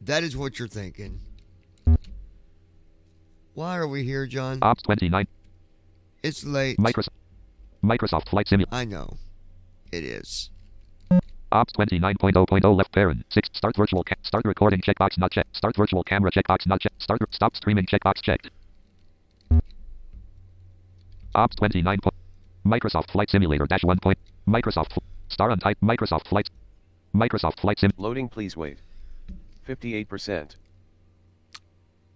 That is what you're thinking. Why are we here, John? Ops 29. It's late. Microsoft Flight Simulator. I know. It is. Ops 29.0.0 left parent. 6. Start virtual start recording checkbox not checked. Start virtual camera checkbox not checked. Stop streaming checkbox checked. Ops 29. Microsoft Flight Simulator dash 1. Microsoft star on type Microsoft Flight Sim. Loading, please wait. 58%.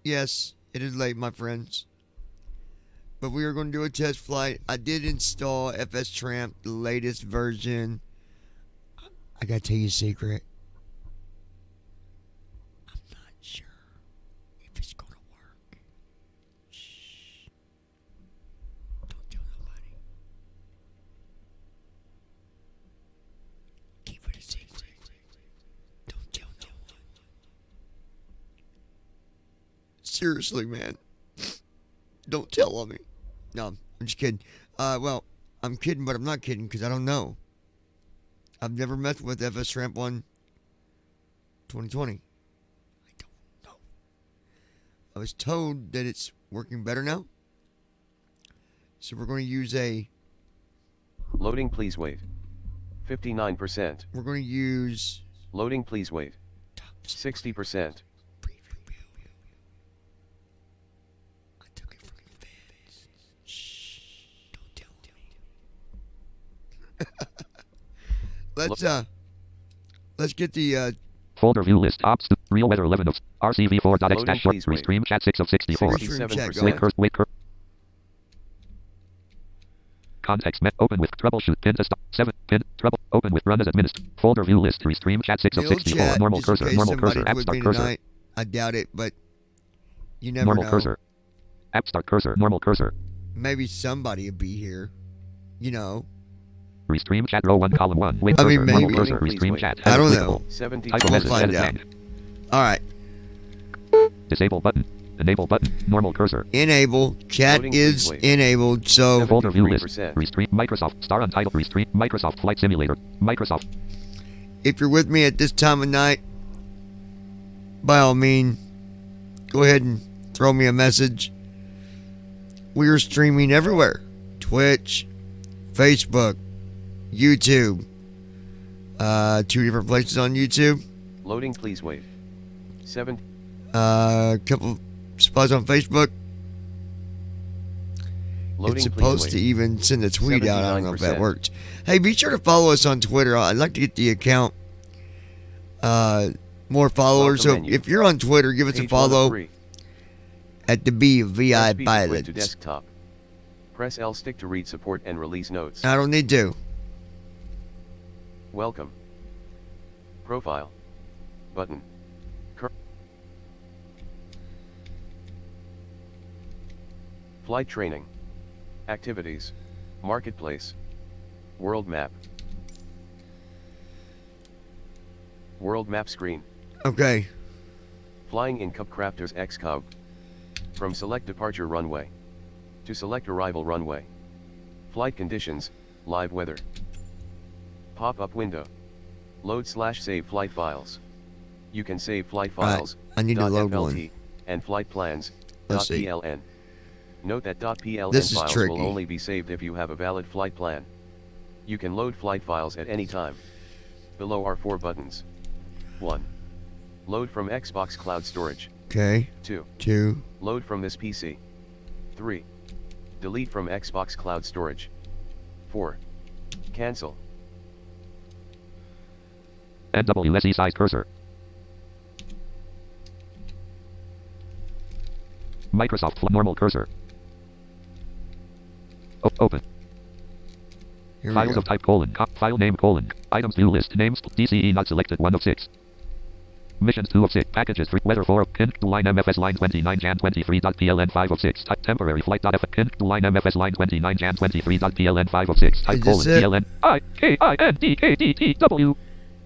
Yes, it is late, my friends. But we are going to do a test flight. I did install FStramp, the latest version. I got to tell you a secret. I'm not sure if it's going to work. Shh. Don't tell nobody. Keep it a secret. Don't tell no one. Seriously, man. Don't tell on me. No, I'm just kidding. Well, I'm kidding, but I'm not kidding because I don't know. I've never messed with FStramp 2020. I don't know. I was told that it's working better now. So we're going to use a... Loading, please wait. 59%. We're going to use... Loading, please wait. 60%. I took it from the feds. Shh. Don't tell me. Let's get the folder view list. Ops real weather 11 of RCV4.x Loading, dash short please wait. restream chat 6 of 64. 67%. Wait context met open with troubleshoot pin to stop 7 pin trouble open with run as administrator folder view list restream chat 6 of Build 64 chat, normal just in cursor case normal somebody's cursor app with start me cursor tonight. I doubt it, but you never normal know. cursor app start cursor normal cursor Maybe somebody will be here. You know. restream chat row 1 column 1 wait I cursor mean, normal maybe. cursor restream chat I don't clickable. know. 70. Type We'll message find edit out. tag. All right. Disable button enable button normal cursor Enable. Chat Loading, is please wait. enabled. So folder view list 73%. restream Microsoft star untitled restream Microsoft Flight Simulator Microsoft if you're with me at this time of night, by all means, go ahead and throw me a message. We are streaming everywhere. Twitch, Facebook, YouTube. 2 different places on YouTube. Loading, please wait. 7. A couple spots on Facebook. Loading, It's please supposed wait. to even send a tweet out. I don't know if that 79%. works. Hey, be sure to follow us on Twitter. I'd like to get the account more followers. Welcome So menu. if you're on Twitter, give us a Page 1 of follow 3. at the BVI Press B to quit to Pilots. desktop. Press L stick to read support and release notes. I don't need to. Welcome. Profile. Button. Flight training. Activities. Marketplace. World map. World map screen. Okay. Flying in Cup Crafters X Cub. From select departure runway. To select arrival runway. Flight conditions, live weather. Pop-up window. Load/save flight files. You can save flight files, I need to load .flt, one. and flight plans, Let's see. .pln. Note that .pln This is files tricky. will only be saved if you have a valid flight plan. You can load flight files at any time. Below are 4 buttons. 1. Load from Xbox Cloud Storage. Okay. 2. 2. Load from this PC. 3. Delete from Xbox Cloud Storage. 4. Cancel. NWSE size cursor Microsoft normal cursor open Here we files go. of type file name items view list names DCE not selected 1 of 6 missions 2 of 6 packages 3 weather 4 pin to line MFS line 29 Jan 23.pln 5 of 6 type temporary flight.f pin to line MFS line 29 Jan 23.pln 5 of 6 type Is this it? PLN IKINDKDTW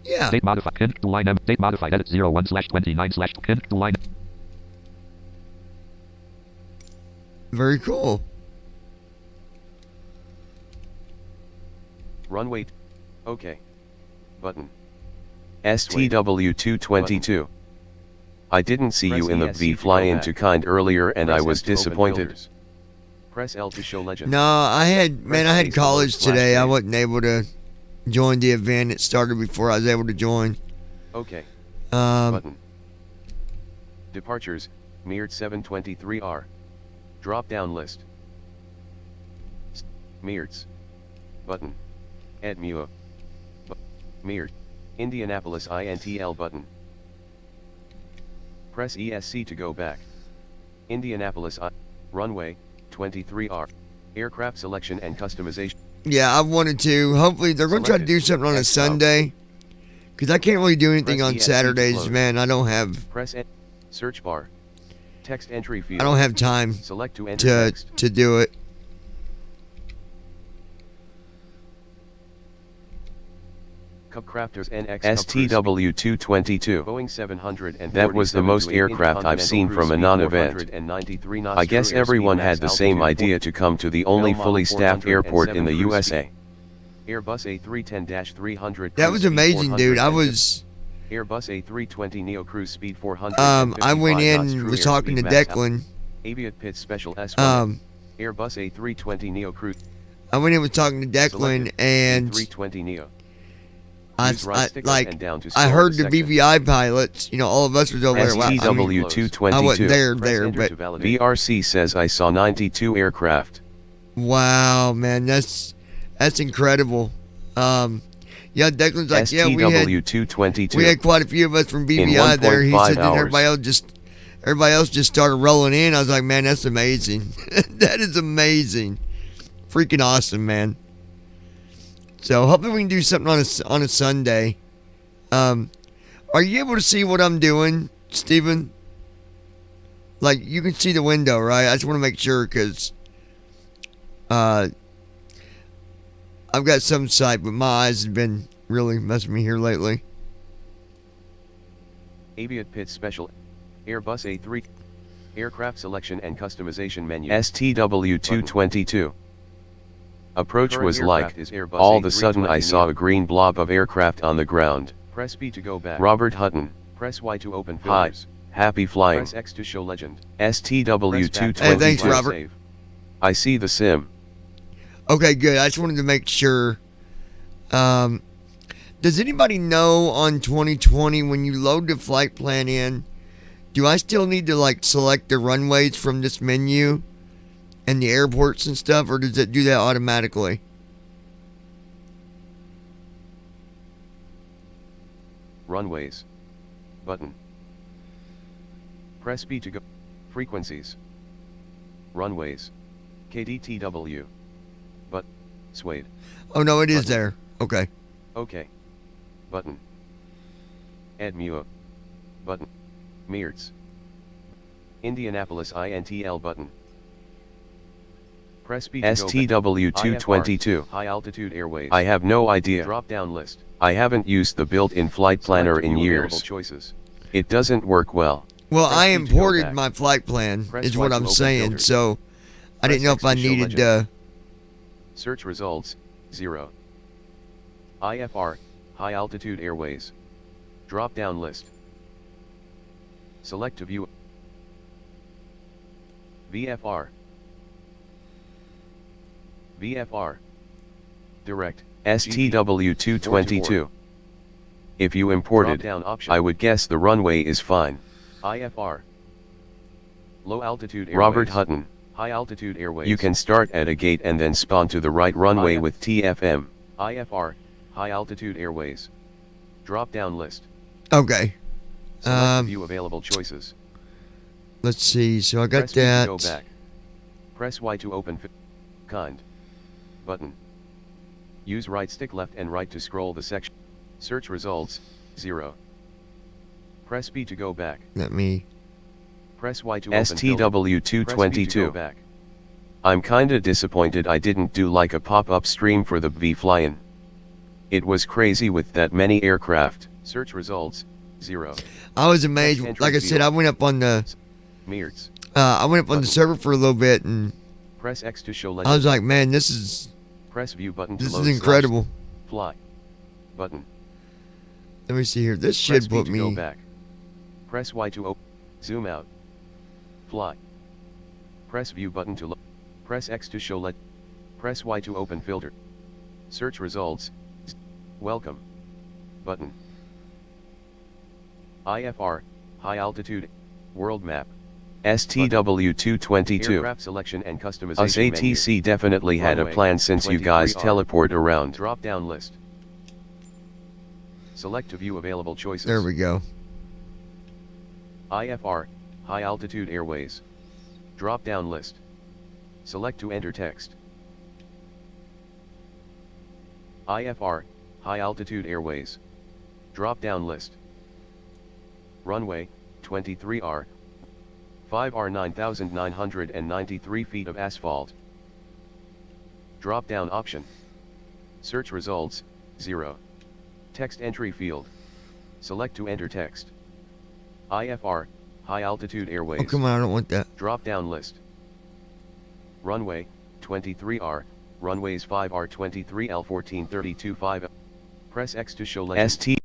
Yeah. date modified pin to line date modified edit 01/29/pin to line Very cool. Runway. OK. Button. STW222. I didn't see you Press in the ESC V to go Fly back. into kind earlier and I Press was F to open disappointed. filters. Press L to show legend. No, I had Press I had space to load college splash today. I page. wasn't able to join the event. It started before I was able to join. OK. Um, Button. Departures, Mirrored 723R. Drop down list. Mirreds. Button. Ed Mua. Mirrored. Indianapolis INTL button. Press ESC to go back. Indianapolis runway 23R. Aircraft selection and customization. yeah, I wanted to. Hopefully, they're going to try to do something on a Sunday. Because I can't really do anything Press on ESC to Saturdays, close. man. I don't have Press search bar. Text entry field. I don't have time Select to enter text. to do it. Cubcrafters NX STW222. Boeing 747. That was the most aircraft I've seen from a non-event. I guess everyone had the same idea to come to the only fully staffed airport in the USA. Airbus A310-300. That was amazing, dude. I was Airbus A320 Neo Cruise Speed 400. I went in and was talking to Declan. Aviat Pitts Special S1. Airbus A320 Neo Cruise. I went in and was talking to Declan, and A320 Neo. I Use right stick up like and down to I scroll heard the the section. BVI pilots. You know, all of us was over there. Wow, I mean, I wasn't STW222. there, Press enter but to validate. VRC says I saw 92 aircraft. wow, man, that's incredible. Yeah, Declan's like, yeah, STW222. we had quite a few of us from BVI there. He 1.5 said that hours. everybody else just started rolling in. I was like, man, that's amazing. That is amazing. Freaking awesome, man. So hopefully we can do something on a Sunday. Are you able to see what I'm doing, Steven? Like, you can see the window, right? I just want to make sure because I've got some sight, but my eyes have been really messing me here lately. Aviat Pitts Special. Airbus A3. Aircraft selection and customization menu. STW222. Approach Current was aircraft like, is Airbus all of a sudden I A320 saw Neo. a green blob of aircraft on the ground. Press B to go back. Robert Hutton. Press Y to open Hi. filters. Happy flying. Press X to show legend. STW222. Hey, thanks, Press Robert. save. I see the sim. Okay, good. I just wanted to make sure. Does anybody know on 2020 when you load the flight plan in, do I still need to like select the runways from this menu and the airports and stuff, or does it do that automatically? Runways. Button. Press B to go. Frequencies. Runways. KDTW. But. Suede. Oh no, it is Button. there. Okay. OK. Button. Ed Mua. Button. Mirreds. Indianapolis INTL button. Press B to go back. STW222. High altitude airways. I have no idea. Drop down list. I haven't used the built-in flight planner Select in view available years. choices. It doesn't work well. Well, Press I B to go imported back. my flight plan, Press is Y what to I'm open saying. filters. So I didn't know Press if I X to show needed legend. Search results, 0. IFR, High Altitude Airways. Drop down list. Select to view. VFR. VFR. Direct. STW222. If you imported, Drop-down option. I would guess the runway is fine. IFR. Low altitude airways. Robert Hutton. High altitude airways. You can start at a gate and then spawn to the right runway with TFM. IFR, High Altitude Airways. Drop down list. Okay. Select view available choices. Let's see. So I got Press B to that. go back. Press Y to open kind. Button. Use right stick left and right to scroll the section. Search results, 0. Press B to go back. Let me. Press Y to open filter. Press B to go STW222. back. I'm kinda disappointed I didn't do like a pop-up stream for the V Flying. It was crazy with that many aircraft. Search results, 0. I was amazed. Entry Like I said, field. I went up on the. Mirrors. I went up on the server for a little bit, and Press X to show I legend. was like, man, this is Press view button to load is incredible. Fly. Button. Let me see here. This Press should B put to go me. back. Press Y to open. Zoom out. Fly. Press View button to look. Press X to show let. Press Y to open filter. Search results. Welcome. Button. IFR, High Altitude, World Map. STW222. Aircraft selection and customization Us ATC definitely had a plan since you guys teleport around. Drop down list. Select to view available choices. There we go. IFR, High Altitude Airways. Drop down list. Select to enter text. IFR, High Altitude Airways. Drop down list. Runway, 23R. 5R 9,993 feet of asphalt. Drop down option. Search results, 0. Text entry field. Select to enter text. IFR, High Altitude Airways. Oh, come on, I don't want that. Drop down list. Runway, 23R, runways 5R 23L 1432 5. Press X to show legend.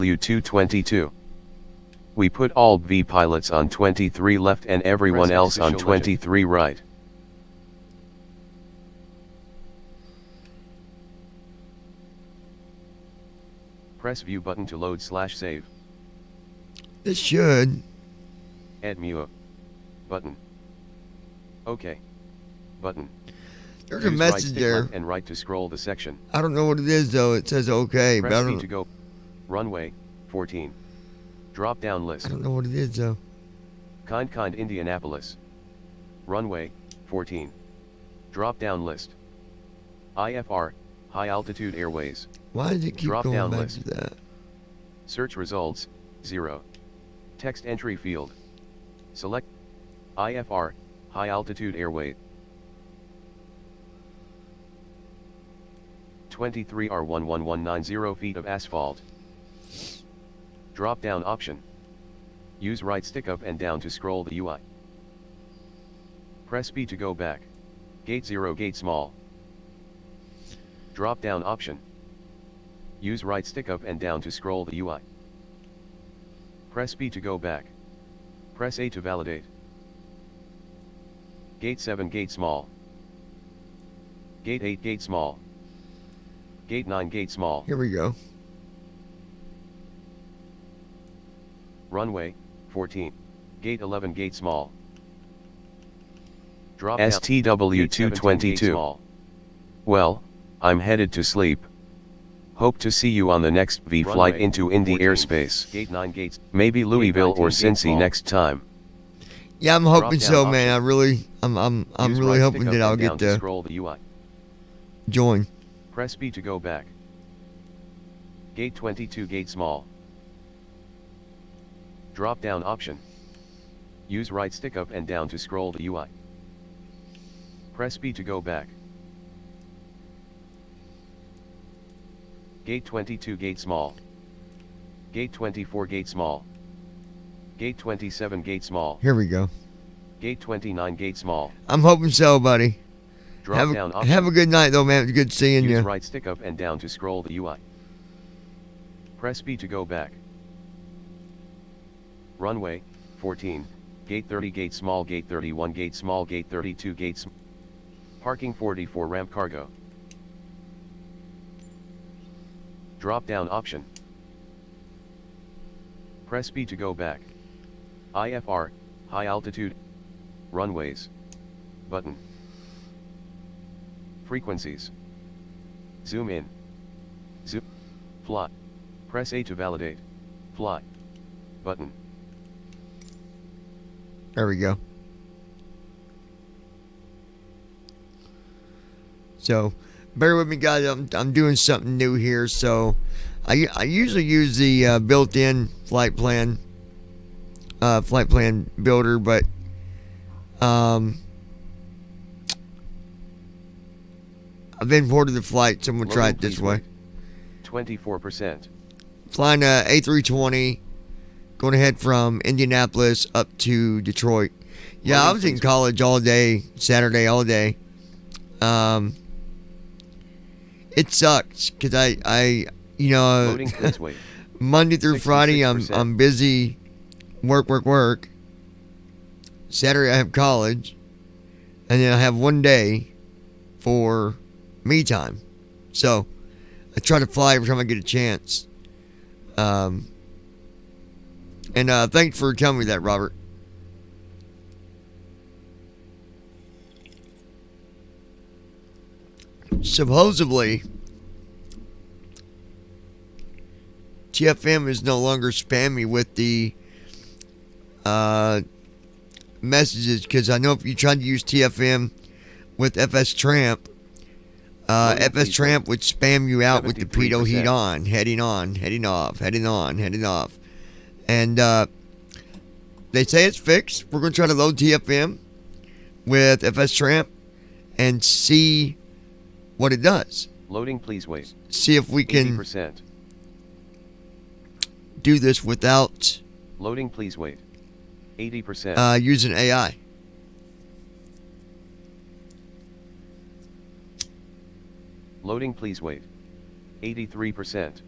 STW222. We put all V pilots on 23 left and everyone else on 23 right. Press View button to load/save. This should. Add MUA. Button. OK. Button. There's a Use message right there. and right to scroll the section. I don't know what it is though. It says okay, but I Press V don't, to go. Runway, 14. Drop down I list. don't know what it is though. Kind Indianapolis. Runway, 14. Drop down list. IFR, High Altitude Airways. Why does it keep Drop going down back list. to that? Search results, 0. Text entry field. Select IFR, High Altitude Airway. 23R 11190 feet of asphalt. Drop down option. Use right stick up and down to scroll the UI. Press B to go back. Gate 0 gate small. Drop down option. Use right stick up and down to scroll the UI. Press B to go back. Press A to validate. Gate 7 gate small. Gate 8 gate small. Gate 9 gate small. Here we go. Runway, 14. Gate 11 gate small. Drop down. Gate 17 gate STW222. small. Well, I'm headed to sleep. Hope to see you on the next V flight Runway, into Indy 14. airspace. Gate 9 gates. Maybe Louisville 19 or gate Cincy small. next time. Yeah, I'm hoping down so, man. option. I'm Use really right hoping stick up that I'll and get down to to scroll the UI. join. Press B to go back. Gate 22 gate small. Drop down option. Use right stick up and down to scroll the UI. Press B to go back. Gate 22 gate small. Gate 24 gate small. Gate 27 gate small. Here we go. Gate 29 gate small. I'm hoping so, buddy. Drop down option. Have a good night, though, man. It's good seeing Use you. right stick up and down to scroll the UI. Press B to go back. Runway, 14. Gate 30 gate small. Gate 31 gate small. Gate 32 gate small. Parking 44 ramp cargo. Drop down option. Press B to go back. IFR, high altitude. Runways. Button. Frequencies. Zoom in. Zoom. Fly. Press A to validate. Fly. Button. There we go. So, bear with me, guys. I'm doing something new here. So, I usually use the built-in flight plan builder, but I've imported the flight, so I'm gonna try it this way. 24%. Flying a A320, going ahead from Indianapolis up to Detroit. Yeah, I was in college all day, Saturday all day. It sucks because I Loading please wait. Monday through Friday, 66%. I'm busy, work. Saturday I have college, and then I have one day for me time. So I try to fly every time I get a chance. And thanks for telling me that, Robert. Supposedly, TFM is no longer spammy with the messages, because I know if you tried to use TFM with FStramp, FStramp would spam you out with the pitot heat on, heading off. And they say it's fixed. We're going to try to load TFM with FStramp and see what it does. Loading, please wait. See if we can 80%. do this without Loading, please wait. 80%. using AI. Loading, please wait. 83%.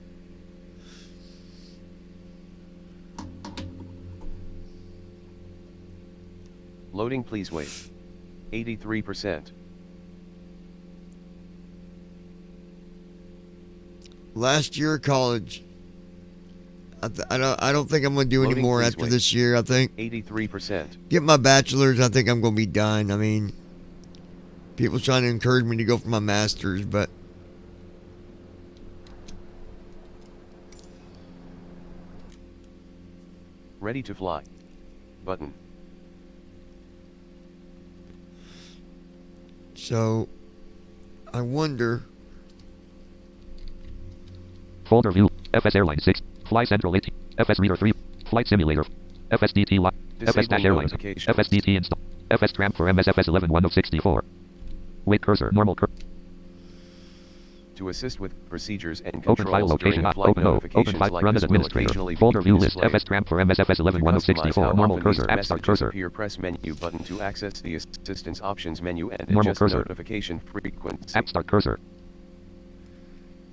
Loading, please wait. 83%. Last year of college. I don't think I'm going to do any Loading, more please after wait. this year. I think 83%. get my bachelor's. I think I'm going to be done. I mean, people trying to encourage me to go for my master's, but Ready to fly. Button. so I wonder. Folder view. FS Airline 6. Fly Central 18. FS Reader 3. Flight Simulator. FSDT Live. Disable FS Airlines. notifications. FSDT install. FStramp for MSFS111064. Wait cursor. Normal cursor. To assist with procedures and Open file controls location. during flight Open O. Open notifications file. like Run this as will administrator. occasionally be Folder view list. displayed. FStramp for To customize MSFS111064. how Normal often cursor. these App messages start cursor. appear, press menu button to access the assistance options menu and Normal adjust cursor. notification frequency. App start cursor.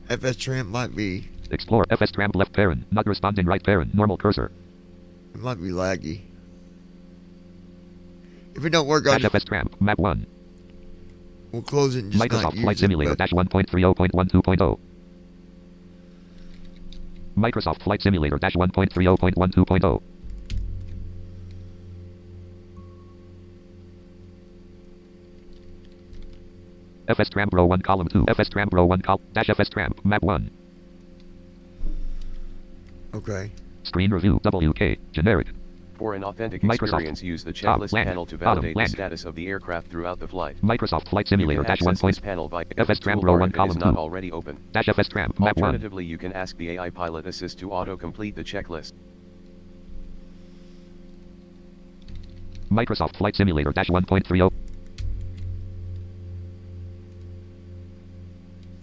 FStramp might be Explore. FStramp left parent. Not responding right parent. Normal cursor. it might be laggy. If it don't work, I'll Dash just, FStramp. Map 1. we'll close it and just not Microsoft use Flight it, Simulator but dash 1.30.12.0. Microsoft Flight Simulator dash 1.30.12.0. FStramp row 1 column 2. FStramp row 1 column dash FStramp map 1. okay. Screen review WK generic. For an authentic Microsoft. experience, use the Top, checklist land, panel to bottom, validate the land. status of the aircraft throughout the flight. Microsoft Flight You Simulator can dash 1. access this panel by FStramp toolbar row 1 if it column is not 2. already open. Dash FStramp map 1. Alternatively, you can ask the AI Pilot Assist to auto-complete the checklist. Microsoft Flight Simulator dash 1.30.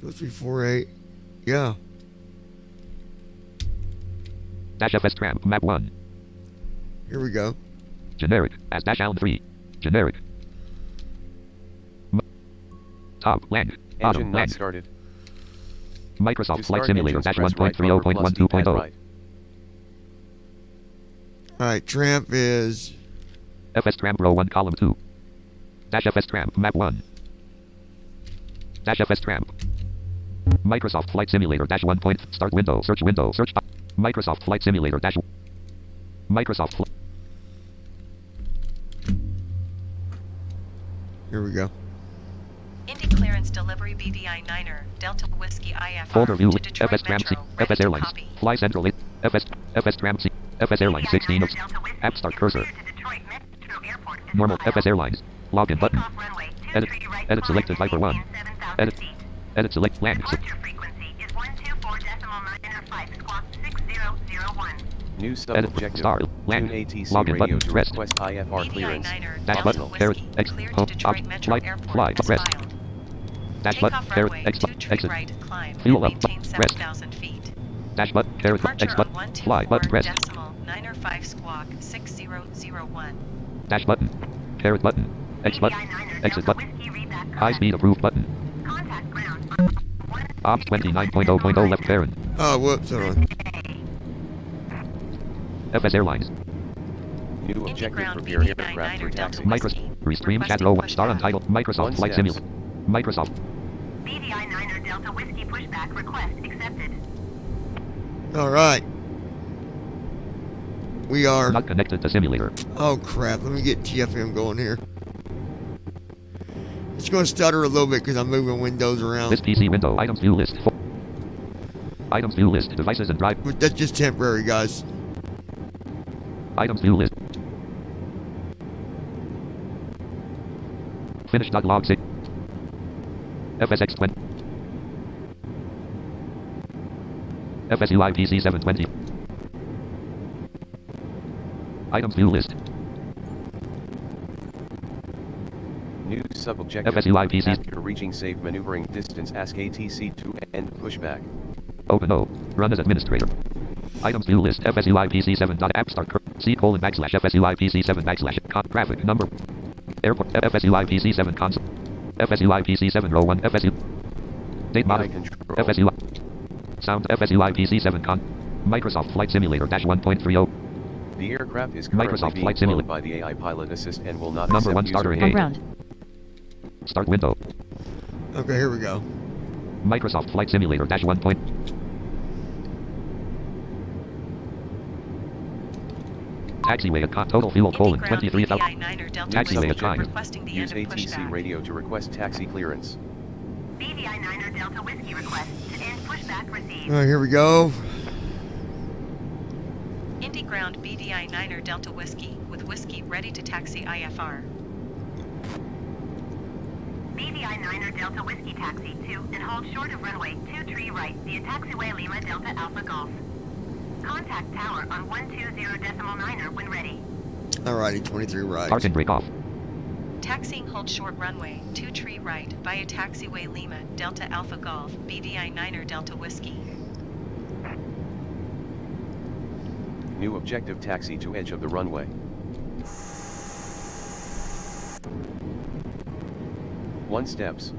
0348. Yeah. Dash FStramp map 1. Here we go. Generic as dash Allen 3. Generic. Top land. Bottom Engine not land. started. Microsoft To Flight start Simulator engines, dash press right bumper plus D-pad 1.30.12.0. right. All right. Tramp is FStramp row 1 column 2. Dash FStramp map 1. Dash FStramp. Microsoft Flight Simulator dash 1. Start window. Search window. Search. Microsoft Flight Simulator dash. Microsoft. here we go. Indy clearance delivery BVI 9er Delta Whiskey IFR Folder view. to Detroit FStramp C. Metro. Ready FS to Airlines. copy. Fly Central 8. FStramp C. FS Airlines 16 of. App start cursor. Normal FS Airlines. Login button. Edit. Edit selected Viper 1. Edit. Edit select land. New Edit. sub-objective. Star. Land. Tune ATC Login radio button. to Rest. request IFR BVI clearance. 9er Dash Delta button. Carrot. Whiskey X. cleared Home. to Detroit Op. Metro Flight. Airport. Fly. As Rest. filed. Dash button. Takeoff Carrot. runway X. 2 tree Exit. right climb Fuel and up. maintain Rest. 7,000 feet. Dash button. Carrot. X Departure button. on Fly. Button. 124 Rest. decimal 905 squawk 6001. Dash button. Carrot button. X button. Exit button. High speed approved button. Ops 29.0.0 left parent. Oh, whoops. Hold on. FS Airlines. New objective, Ground prepare BDI aircraft for 9er Delta taxi. Whiskey. Restream chat Requesting row. pushback. Star untitled. Microsoft One Flight steps. Simulator. Microsoft. BDI 9er Delta Whiskey pushback request accepted. All right. We are. Not connected to simulator. Oh crap! Let me get TFM going here. It's going to stutter a little bit because I'm moving windows around. This PC window. Items view list. Items view list. Devices and drive. But that's just temporary, guys. Items view list. Finish.log 6. FSX20. FSUI PC720. Items view list. New sub-objective. FSUI PC. After reaching safe maneuvering distance, ask ATC to end pushback. Open O. Run as administrator. Items view list. FSUI PC7.app start. C colon backslash FSUI PC7 backslash. Graphic number. Airport. FSUI PC7 console. FSUI PC7 row 1. FSU. Date model. control. FSUI. Sound. FSUI PC7 con. Microsoft Flight Simulator dash 1.30. The aircraft is currently Microsoft being Flight flown Simulator. by the AI pilot assist and will not Number accept 1 user starter input. engaged. Start window. Okay, here we go. Microsoft Flight Simulator dash 1. Taxiway at total fuel colon Ground 23,000. BDI 9er Delta Taxiway Whiskey. at time. Requesting the Use end of ATC pushback. radio to request taxi clearance. BDI 9er Delta Whiskey request to end pushback received. All right, here we go. Indy Ground BDI 9er Delta Whiskey with Whiskey ready to taxi IFR. BDI 9er Delta Whiskey taxi to and hold short of runway 23 right via taxiway Lima Delta Alpha Golf. Contact tower on 120.9er when ready. Alrighty, 23 right. Parking brake off. Taxiing hold short runway 23 right via taxiway Lima Delta Alpha Golf BDI 9er Delta Whiskey. New objective, taxi to edge of the runway. One steps.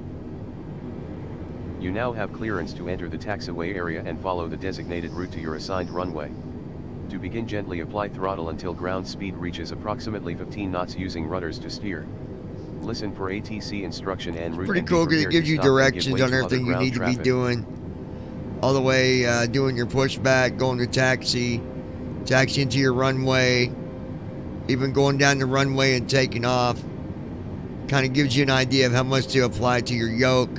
You now have clearance to enter the taxiway area and follow the designated route to your assigned runway. To begin, gently apply throttle until ground speed reaches approximately 15 knots using rudders to steer. Listen for ATC instruction and route. Pretty and be cool because it prepared gives to you stop and give directions way on to other everything you ground need to be traffic. doing. All the way doing your pushback, going to taxi into your runway, even going down the runway and taking off. Kind of gives you an idea of how much to apply to your yoke.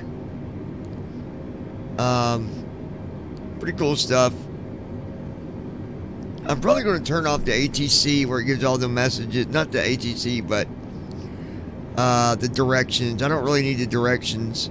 Pretty cool stuff. I'm probably going to turn off the ATC where it gives all the messages. Not the ATC, but the directions. I don't really need the directions.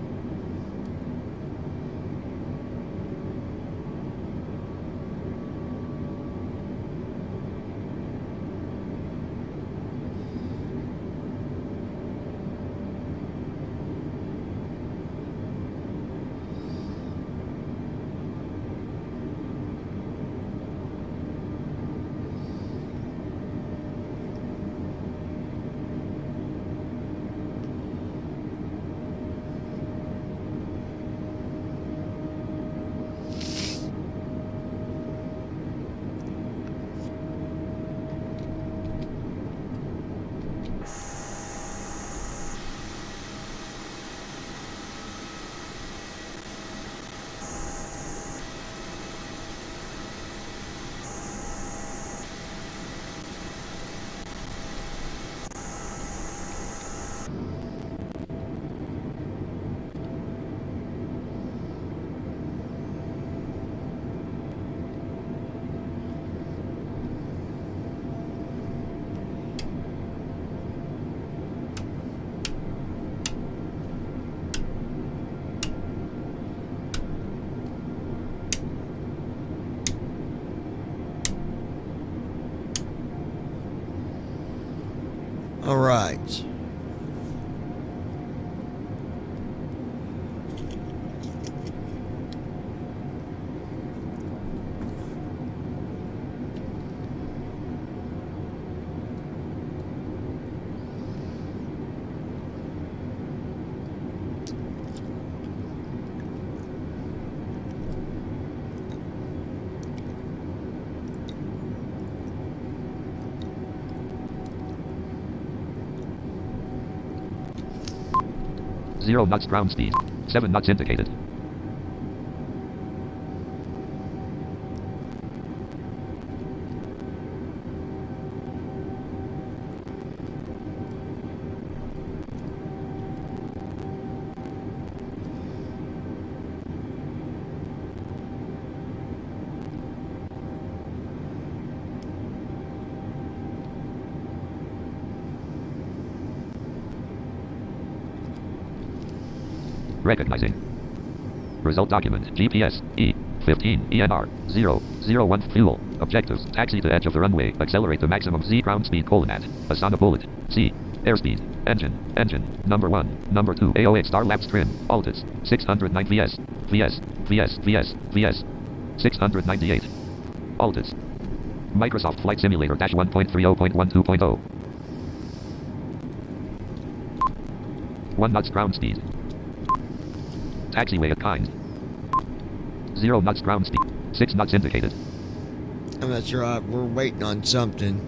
All right. 0 knots ground speed. 7 knots indicated. Recognizing. Result document. GPS. E15. ENR. 001 fuel. Objectives. Taxi to edge of the runway. Accelerate to maximum Z ground speed : at. Asana bullet. C. Airspeed. Engine. Number 1. Number 2. AOH star laps trim. Altus. 609 VS. 698. Altus. Microsoft Flight Simulator -1.30.12.0. 1 knots ground speed. Taxiway at kind. 0 knots ground speed. 6 knots indicated. I'm not sure. We're waiting on something.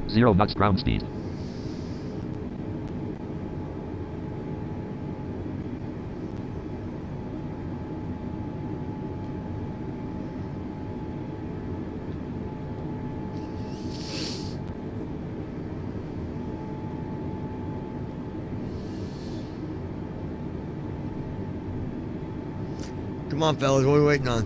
Zero knots ground speed. Come on, fellas, what are we waiting on?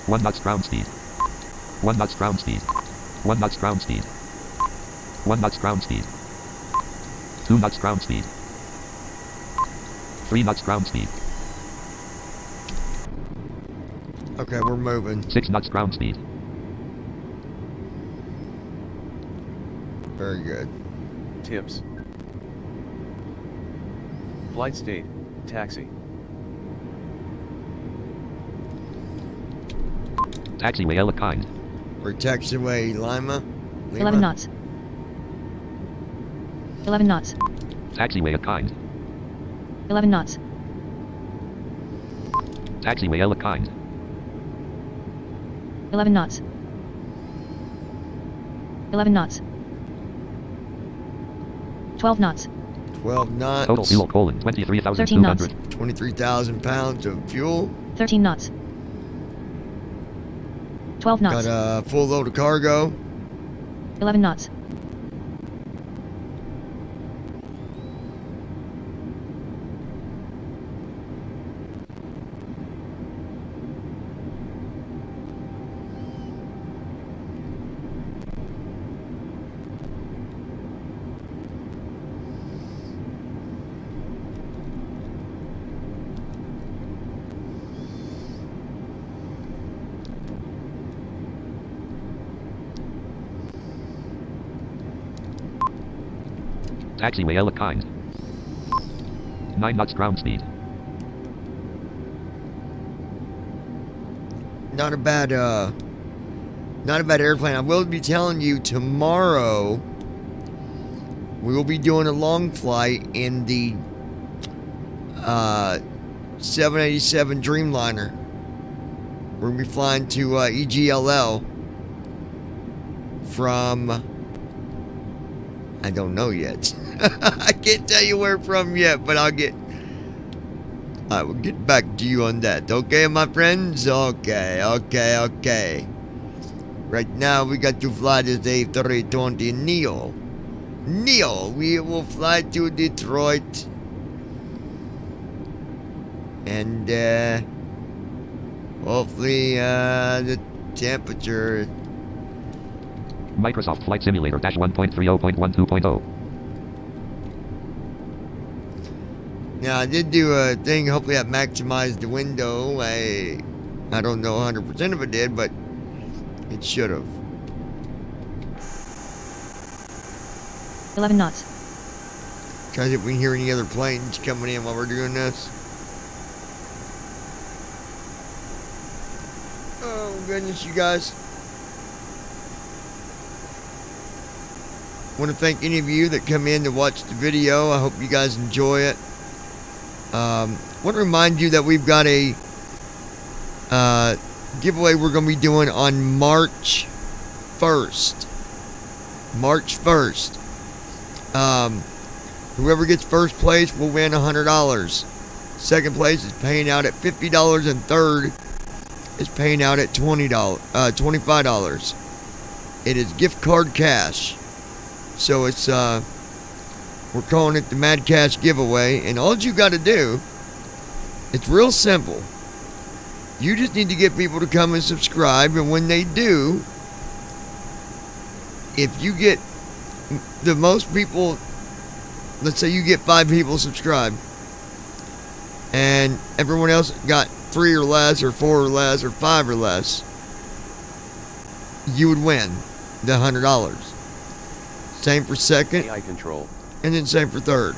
One knots ground speed. 1 knots ground speed. 1 knots ground speed. 1 knots ground speed. 2 knots ground speed. 3 knots ground speed. Okay, we're moving. 6 knots ground speed. Very good. Tips. Flight state, taxi. Taxiway Ella kind. We're taxiway Lima. 11 knots. 11 knots. Taxiway at kind. 11 knots. Taxiway Ella kind. 11 knots. 11 knots. 12 knots. 12 knots. Total fuel : 23,200. 23,000 pounds of fuel. 13 knots. 12 knots. Got a full load of cargo. 11 knots. Taxiway Ella kind. 9 knots ground speed. Not a bad airplane. I will be telling you tomorrow we will be doing a long flight in the 787 Dreamliner. We're going to be flying to EGLL from, I don't know yet. I can't tell you where from yet, but I will get back to you on that. Okay, my friends? Okay. Right now, we got to fly this A320 Neo. We will fly to Detroit. And, hopefully, the temperature... Microsoft Flight Simulator -1.30.12.0. Now, I did do a thing. Hopefully, that maximized the window. I don't know 100% if it did, but it should have. 11 knots. Try to see if we can hear any other planes coming in while we're doing this. Oh goodness, you guys. I want to thank any of you that come in to watch the video. I hope you guys enjoy it. I want to remind you that we've got a giveaway we're going to be doing on March 1st. March 1st. Whoever gets first place will win $100. Second place is paying out at $50, and third is paying out at $25. It is gift card cash. So it's we're calling it the Mad Cash giveaway, and all you got to do, it's real simple. You just need to get people to come and subscribe, and when they do, if you get the most people, let's say you get 5 people subscribe, and everyone else got 3 or less, or 4 or less, or 5 or less, you would win the $100. Same for second, AI control. and then same for third.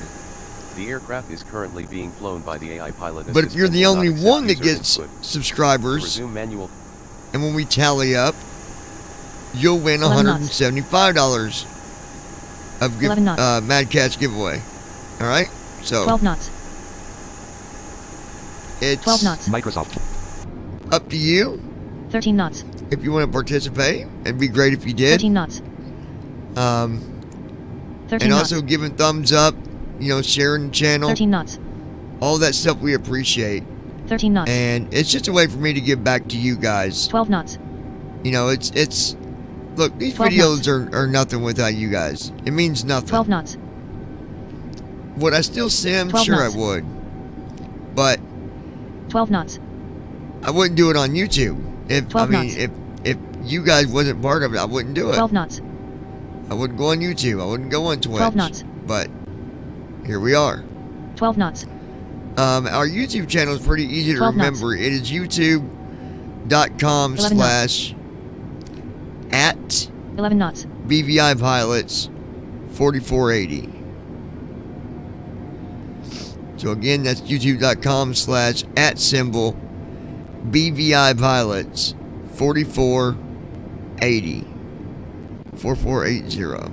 The aircraft is currently being flown by the AI pilot. But if you're the assistant, will only not accept one that user gets input. subscribers, Resume manual. and when we tally up, you'll win 11 knots. $175 of 11 knots. Mad Catch giveaway. All right, so 12 knots. it's 12 knots. Microsoft. up to you 13 knots. if you want to participate. It'd be great if you did. 13 knots. 13 And knots. also giving thumbs up, sharing the channel, 13 knots. all that stuff we appreciate. 13 knots. And it's just a way for me to give back to you guys. 12 knots. It's look, these 12 videos are nothing without you guys. It means nothing. 12 knots. Would I still sim? 12 Sure knots. I would. But 12 knots. I wouldn't do it on YouTube. If 12 knots. if you guys wasn't part of it, I wouldn't do it. 12 knots. I wouldn't go on YouTube. I wouldn't go on Twitch. 12 knots. But here we are. 12 knots. Our YouTube channel is pretty easy to 12 knots. remember. It is 11 youtube.com/at 11 knots. BVI Pilots 4480. So again, that's youtube.com/at symbol BVI Pilots 4480. 4480.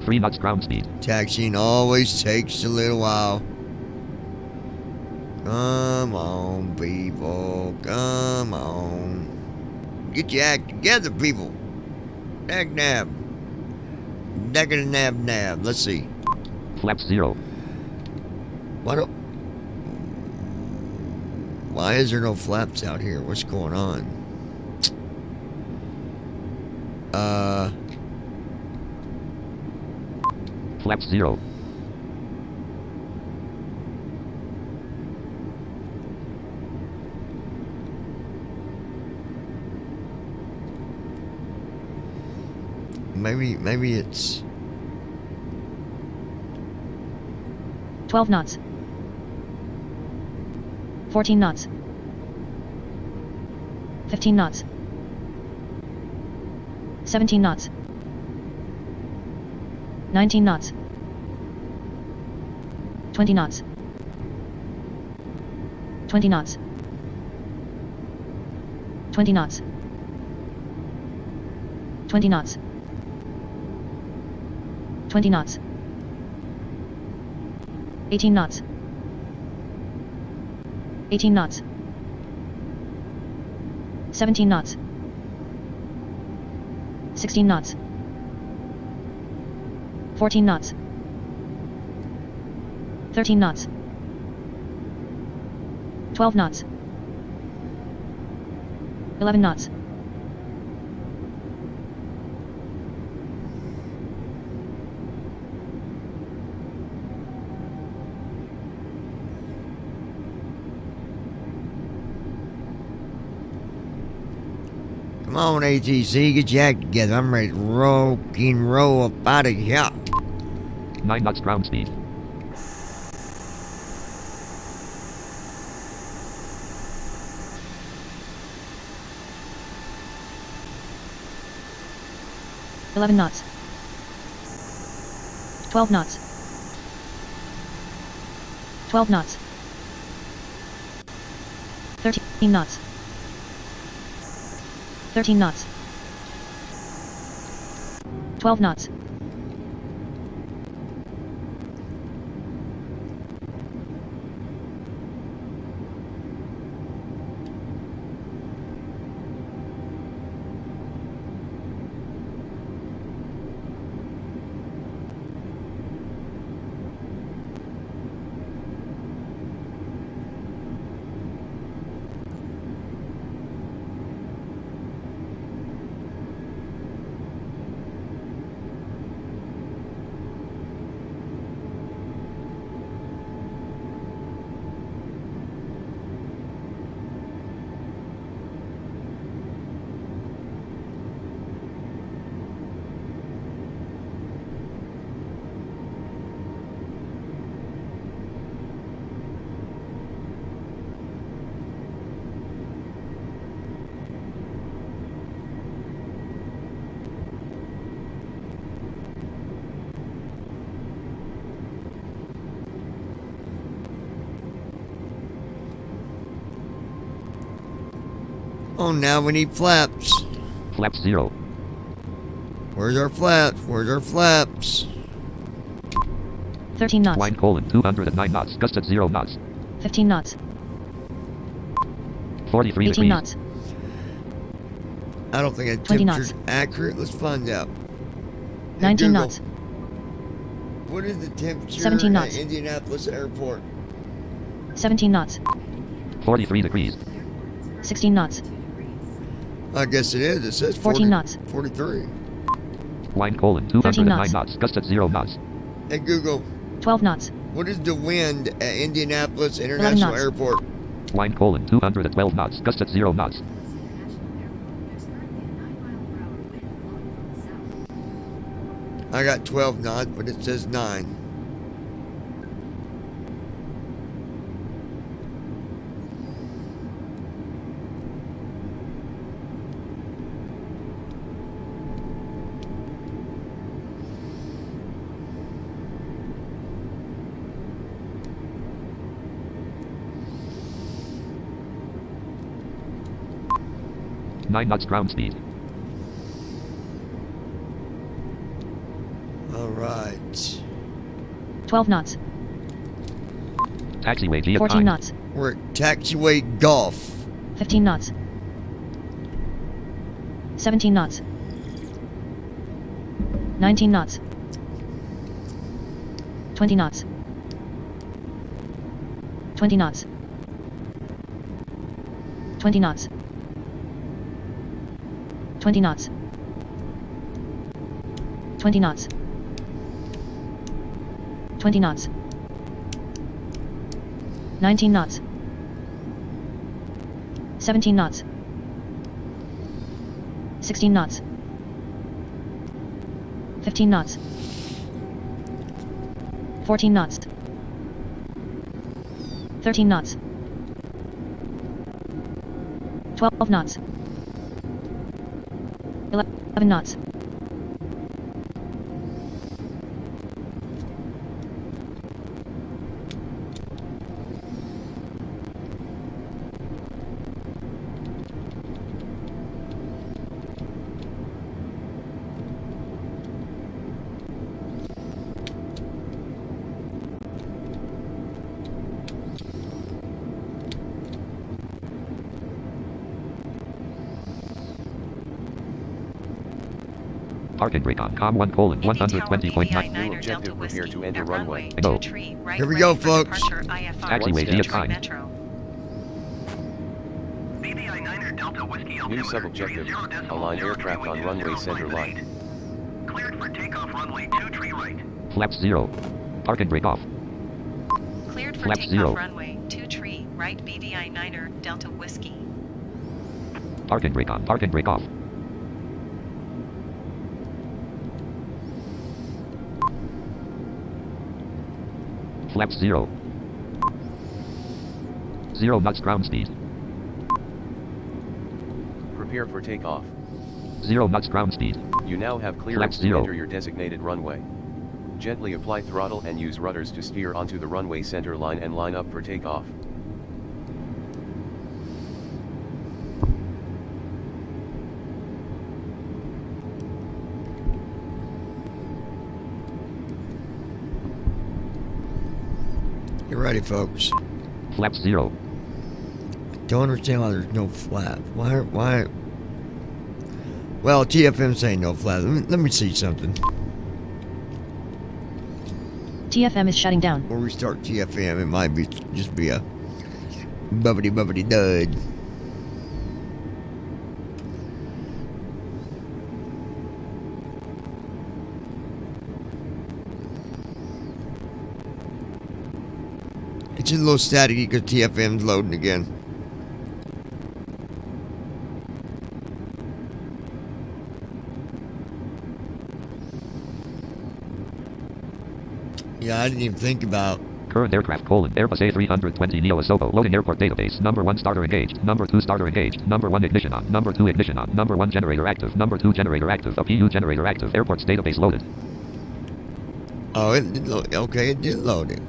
Three knots ground speed. Taxiing always takes a little while. Come on, people. Come on. Get your act together, people. Dag nab. Daggity nab nab. Let's see. Flaps 0. Why is there no flaps out here? What's going on? Flaps 0. Maybe it's 12 knots. 14 knots. 15 knots. 17 knots. 19 knots. 20 knots. 20 knots. 20 knots. 20 knots. 20 knots. 18 knots. 18 knots. 17 knots. 16 knots. 14 knots. 13 knots. 12 knots. 11 knots. Come on, ATC, get your act together. I'm ready to roll up out of here. 9 knots ground speed. Eleven knots. 12 knots. 12 knots. 13 knots. 13 knots. 12 knots. Oh, now we need flaps. Flaps 0. Where's our flaps? Where's our flaps? 13 knots. Wind colon 209 knots. Gust at 0 knots. 15 knots. 43 18 degrees. knots. I don't think that 20 temperature's knots. accurate. Let's find out. Hey, 19 Google, knots. what is the temperature 17 at knots. Indianapolis Airport? 17 knots. 43 degrees. 16 knots. I guess it is. It says 14 knots. 43. Wind colon 13 209 knots. knots. Gust at 0 knots. Hey, Google, 12 knots. what is the wind at Indianapolis International knots. Airport? Wind colon 212 knots. Gust at 0 knots. I got 12 knots, but it says 9. Nine knots ground speed. All right. 12 knots. Taxiway G at 14 9. knots. We're at taxiway Golf. 15 knots. 17 knots. 19 knots. 20 knots. 20 knots. 20 knots. 20 knots. 20 knots. 20 knots. 19 knots. 17 knots. 16 knots. 15 knots. 14 knots. 13 knots. 12 knots. 11 knots. Parking brake on com 1 colon Indy Tower 120.9. BVI New objective, Delta prepare to Whiskey enter at runway. Go. 23 right Here we ready go, for folks. departure IFR Taxiway Detroit G at 9. Metro. BVI 9er Delta Whiskey New altimeter sub-objective, 0.038 align aircraft on runway center light. Cleared for takeoff runway 23 right. Flaps 0. Parking brake off. Cleared for Flaps takeoff 0. runway 23 right BVI 9er Delta Whiskey. Parking brake on. Parking brake off. Flaps 0. 0 knots ground speed. Prepare for takeoff. 0 knots ground speed. You now have clearance Flaps to 0. enter your designated runway. Gently apply throttle and use rudders to steer onto the runway center line and line up for takeoff. Get ready, folks. Flaps 0. Don't understand why there's no flap. Why? Well, TFM saying no flap. Let me see something. TFM is shutting down. We'll restart TFM. It might be just be a bubbity dud. It's just a little staticky because TFM's loading again. Yeah, I didn't even think about. Current aircraft: Airbus A320 Neo Asobo. Loading airport database. Number 1 starter engaged. Number 2 starter engaged. Number 1 ignition on. Number 2 ignition on. Number 1 generator active. Number 2 generator active. A PU generator active. Airports database loaded. Oh, it did load. Okay, it did load it.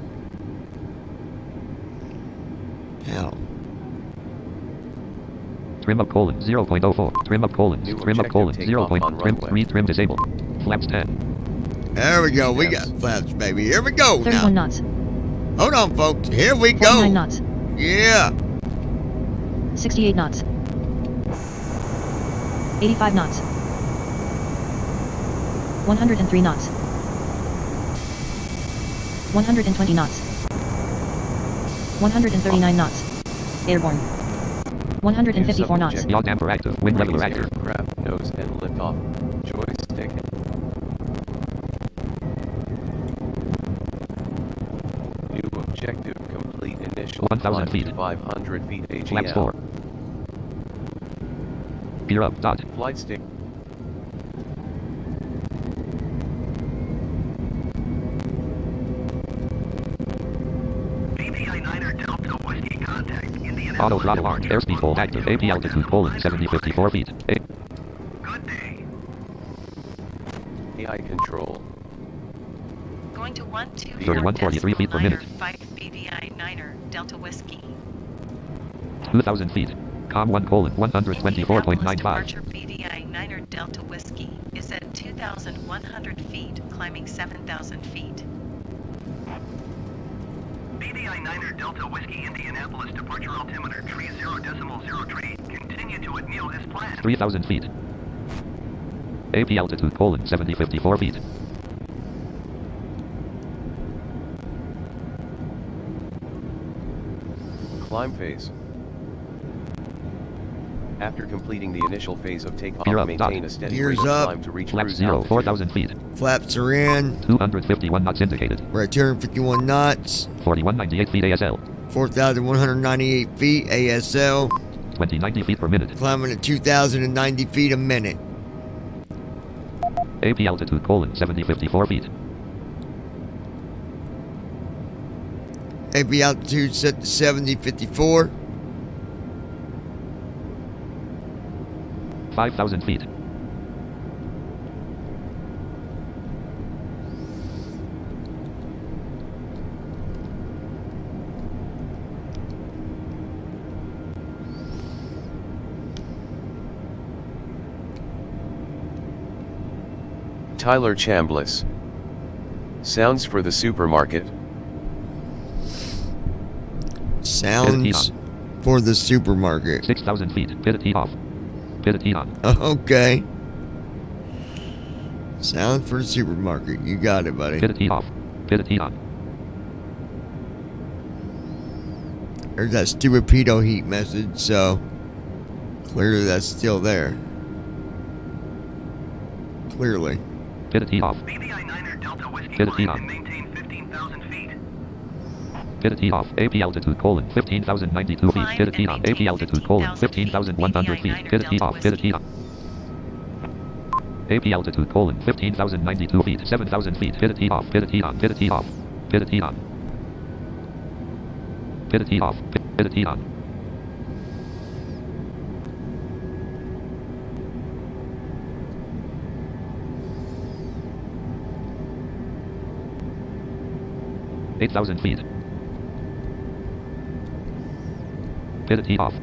How? Trim up: 0.04. Trim up: New trim up: objective 0. takeoff on Trim runway. 3. Trim disabled. Flaps 10. There we go. We Yes. got flaps, baby. Here we go 31 now. knots. Hold on, folks. Here we 49 go. knots. Yeah. 68 knots. 85 knots. 103 knots. 120 knots. 139 knots. Airborne. 154 knots. Subject Yaw damper active. Wind leveler active. Aircraft nose and liftoff. Joystick. New objective complete. Initial 1,000 climb feet. to 500 feet AGL. Flaps 4. Gear up. Dot. Flight stick. Auto throttle on. Airspeed hold active. AP altitude: 7054 feet. Good day. AI control. Going to 124 3143 feet per minute. 5 BVI 9er Delta Whiskey. 2,000 feet. Com 1: Indianapolis 124.95. departure BVI 9er Delta Whiskey is at 2,100 feet, climbing 7,000 feet. BDI 9er Delta Whiskey Indianapolis departure altimeter tree 0.03. Continue to at NEO as planned. 3,000 feet. AP altitude: 7054 feet. Climb phase. After completing the initial phase of takeoff, Gear up. maintain Dot. a steady Gears rate of up. climb to reach Flaps cruise 0. altitude. 4,000 feet. Flaps are in. 251 knots indicated. We're at 251 knots. 4198 feet ASL. 4,198 feet ASL. 2090 feet per minute. Climbing at 2,090 feet a minute. AP altitude: 7054 feet. AP altitude set to 7054. 5,000 feet. Tyler Chambliss. Sounds for the supermarket. Sounds for the supermarket. 6,000 feet. Pit T off. Pit T on. Okay. Sounds for the supermarket. You got it, buddy. Pit T off. Pit T on. There's that stupid pitot heat message, so clearly that's still there. Clearly. Pit T off. BDI 9er Delta Whiskey Pit T climb on. and maintain 15,000 feet. Pit T off. AP altitude: 15,092 feet. Climb Pit T and on. maintain AP altitude: 15,000 15,100 feet. BVI Pit T off. Pit T Delta on. AP altitude: 15,092 feet. 7,000 feet. Pit T off. Pit T on. Pit T off. Pit T on. Pivot heat off. Pivot heat on. $8,000 feet. Pivot heat off.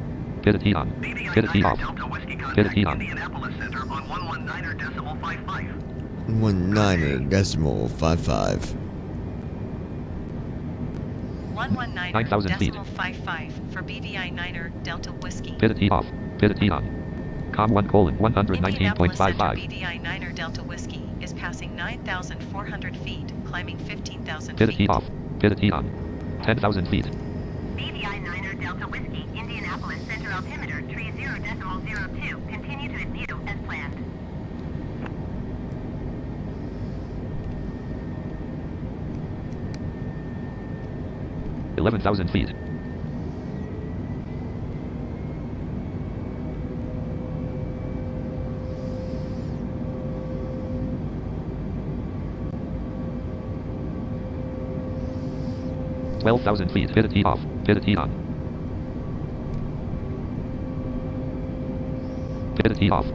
Pivot heat on. Pivot heat off. Pivot heat on. Indianapolis Center on 119.55. 119.55. 9,000 feet. 119.55 for BVI 9er Delta Whiskey. Pivot heat off. Pivot heat on. Com 1 colon Indianapolis Center 119.55. BVI 9er Delta Whiskey is passing 9,400 feet, climbing 15,000 Pivot feet. heat off. Pivot heat on. 10,000 feet. BVI 9er Delta Whiskey, Indianapolis Center altimeter 30.02. Continue to view as planned. $11,000 feet. $12,000 feet. Pivot heat off. Pivot heat on. Pivot heat off.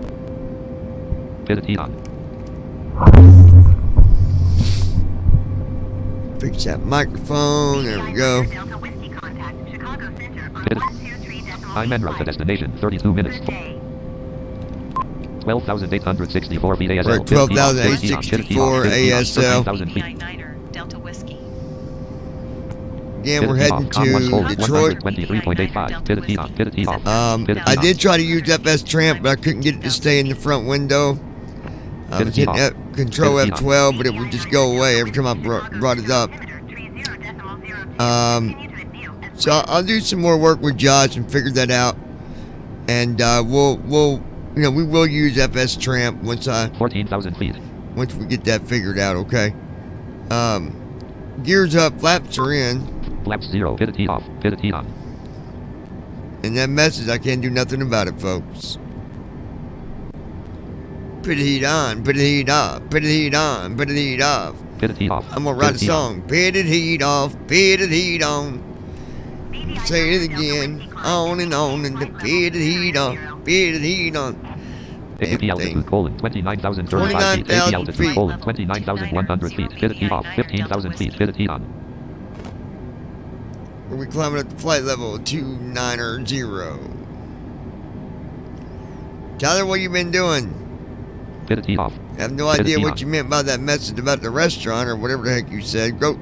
Pivot heat on. Fix that microphone. There we go. Delta Whiskey contact Chicago Center on Pivot. 123.5. I'm en route to destination. 32 minutes. Good day. 12,864 feet ASL. We're at 12,864 ASL. 13,000 feet. BVI 9er Delta Whiskey. Again, we're heading to Detroit. 23.85. Pivot heat on. Pivot heat off. I did try to use FStramp, but I couldn't get it to stay in the front window. I was hitting Control F12, but it would just go away every time I brought it up. So I'll do some more work with Josh and figure that out, and we will use FStramp once 14,000 feet. once we get that figured out. Okay. Gears up, flaps are in, Flaps 0. Pivot heat off. Pivot heat on. and that message I can't do nothing about it, folks. Put the heat on, put the heat off, put the heat on, put the heat off. Pivot heat off. I'm gonna write a Pivot heat on. song. Put the heat off, put the heat on. Say it again, on and the put the heat on, put the heat on. AP altitude colon 29,035 feet. 29,000 AP altitude feet. colon 29,100 feet. Pivot heat off. 15,000 feet. Pivot heat on. Are we climbing up to flight level 290? Tyler, what you been doing? Pivot heat off. I have no Pivot idea heat what on. you meant by that message about the restaurant or whatever the heck you said. Go,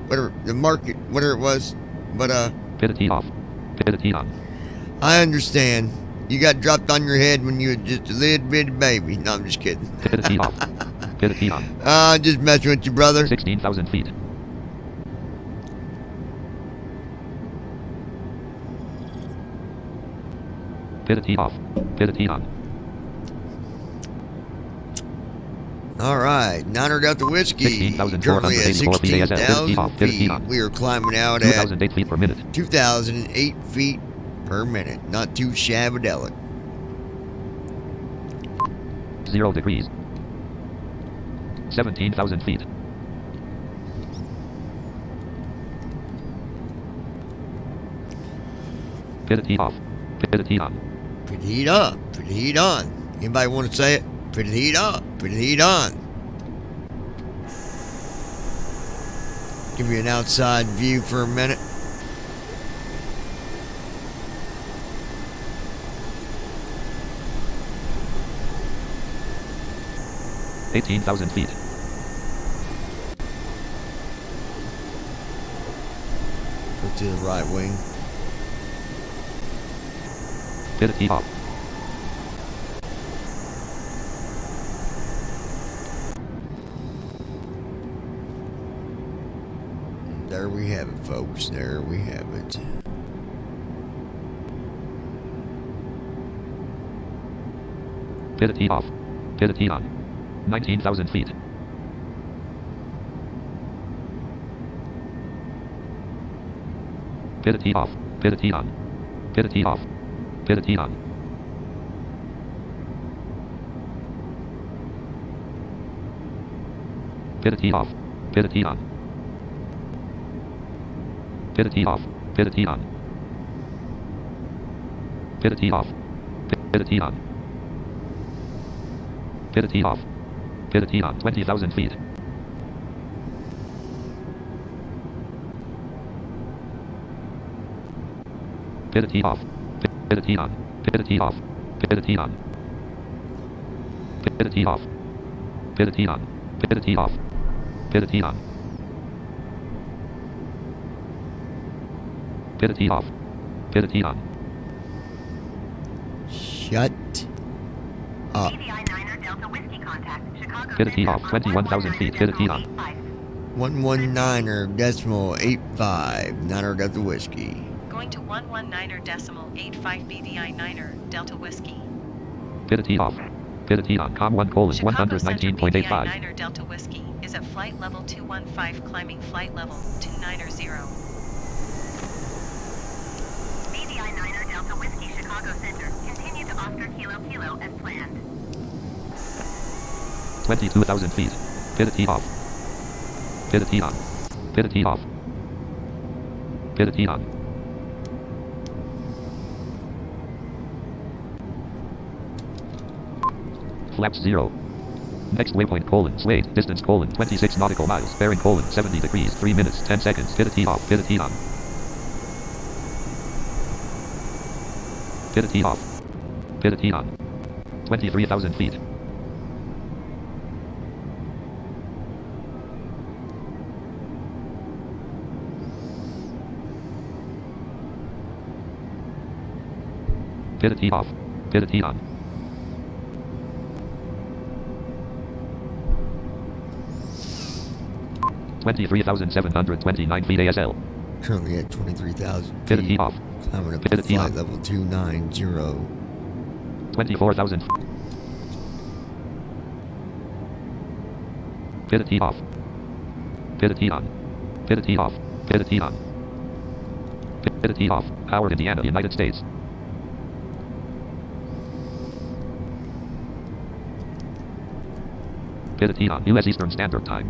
whatever the market, whatever it was. But Pivot heat off. Pivot heat on. I understand. You got dropped on your head when you were just a little bitty baby. No, I'm just kidding. Pivot heat off. Pivot heat on. Just messing with you, brother. 16,000 feet. Pivot heat off. Pivot heat on. All right, Niner Delta Whiskey. 16,484 Currently at feet ASL. Pivot heat 16,000 off. Pivot heat feet. on. We are climbing out at 2,008 feet per minute. 2,008 feet per minute. Not too shabadelic. 0 degrees. 17,000 feet. Pivot heat off. Pivot heat on. Put the heat up. Put the heat on. Anybody want to say it? Put the heat up. Put the heat on. Give you an outside view for a minute. $18,000 feet. Go to the right wing. Pivot heat off. There we have it, folks. There we have it. Pivot heat off. Pivot heat on. 19,000 feet. Pivot heat off. Pivot heat on. Pivot heat off. Pivot heat on. Pivot heat off. Pivot heat on. Pivot heat off. Pivot T on. Pivot T off. Pivot T on. Pivot T off. Pivot T on. 20,000 feet. Pivot T off. Pivot T on. Pivot T off. Pivot T on. Pivot T off. Pivot T on. Pivot T off. Pivot T on. Pivot T off. Pivot T on. Shut up. BVI 9er Delta Whiskey contact. Chicago Pivot T Center off. on 21,000 feet. Pivot T on. 119.85. Niner Delta Whiskey. Going to 119.85 BVI 9er Delta Whiskey. Pivot T off. Pivot T on. Com 1 colon Chicago Center BVI 119.85. 9er Delta Whiskey is at flight level 215, climbing flight level 290. BVI 9er Delta Whiskey Chicago Center. Continue to Oscar Kilo Kilo as planned. 22,000 feet. Pivot T off. Pivot T on. Pivot T off. Pivot T on. Flaps 0. Next waypoint colon Slade. Distance colon 26 nautical miles. Bearing colon 70 degrees. 3 minutes 10 seconds. Pivot T off. Pivot T on. Pivot T off. Pivot T on. 23,000 feet. Pivot T off. Pivot T on. $23,729 feet ASL. Currently at 23,000 Pivot T feet. off. Climbing up to Pivot T flight on. level 290. 24,000. Pivot T off. Pivot T on. Pivot T off. Pivot T on. Pivot T off. Howard, Indiana, United States. Pivot T on. U.S. Eastern Standard Time.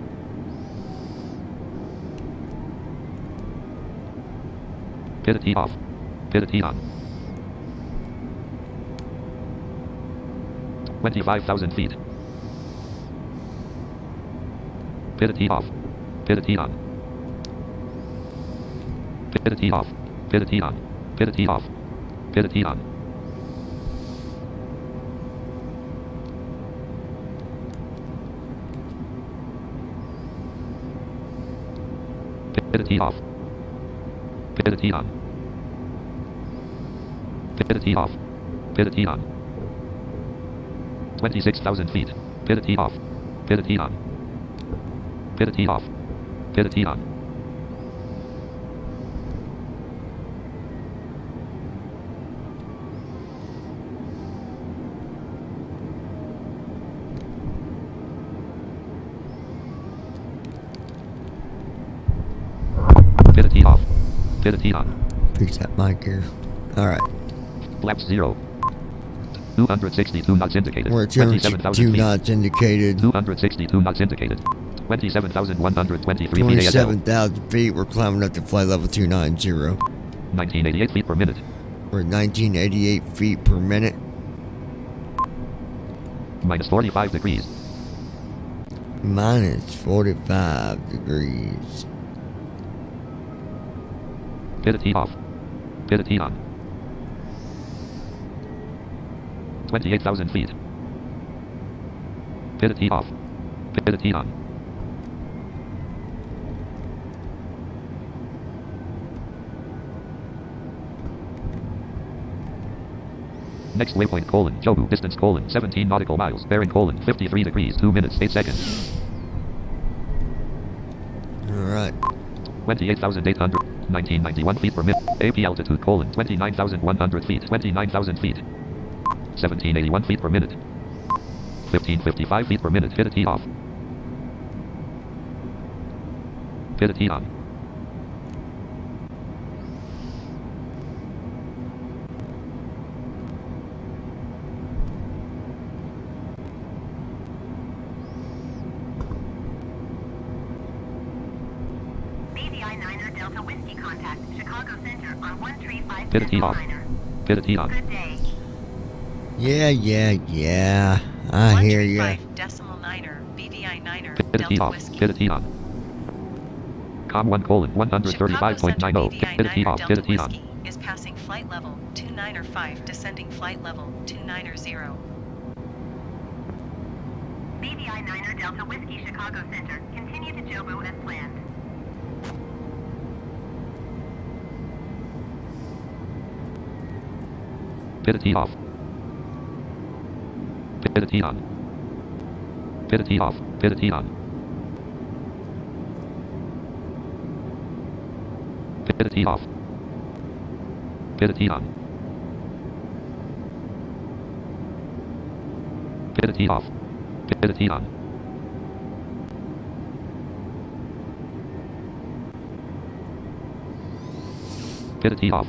Pivot T off. Pivot T on. 25,000 feet. Pivot T off. Pivot T on. Pivot T off. Pivot T on. Pivot T off. Pivot T on. Pivot T off. Pivot T on. Pivot T off. Pivot T on. 26,000 feet. Pivot T off. Pivot T on. Pivot T off. Pivot T on. Pivot T off. Pivot T on. Fix that mic here. Alright. Flaps 0. 262 knots indicated. We're at 27,000 202 feet. knots indicated. 262 knots indicated. 27,123 feet ASL. 27,000 feet. We're climbing up to flight level 290. 1988 feet per minute. We're at 1988 feet per minute. Minus 45 degrees. Minus 45 degrees. Pivot T off. Pivot T on. 28,000 feet. Pivot T off. Pivot T on. Next waypoint colon Jobu. Distance colon 17 nautical miles. Bearing colon 53 degrees. 2 minutes 8 seconds. Alright. 28,800. 1991 feet per minute. AP altitude colon 29,100 feet. 29,000 feet. 1781 feet per minute. 1555 feet per minute. Pivot T off. Pivot T on. BVI 9er Delta Whiskey contact Chicago Center on 135 Pidity off. Niner. Pidity on. Good day. Yeah. I hear ya. 135.9er, BVI 9er, Pidity Delta off. Whiskey. Pidity on. Com 1 colon Chicago Center 135.90. BVI Pidity 9er, off. Delta Pidity on. Whiskey is passing flight level 295, descending flight level 290. BVI 9er Delta Whiskey Chicago Center. Continue to Jobu as planned. Pidity off. Pidity on. Pidity off. Pidity on. Pidity off. Pidity on. Pidity off. Pidity on. Pidity off.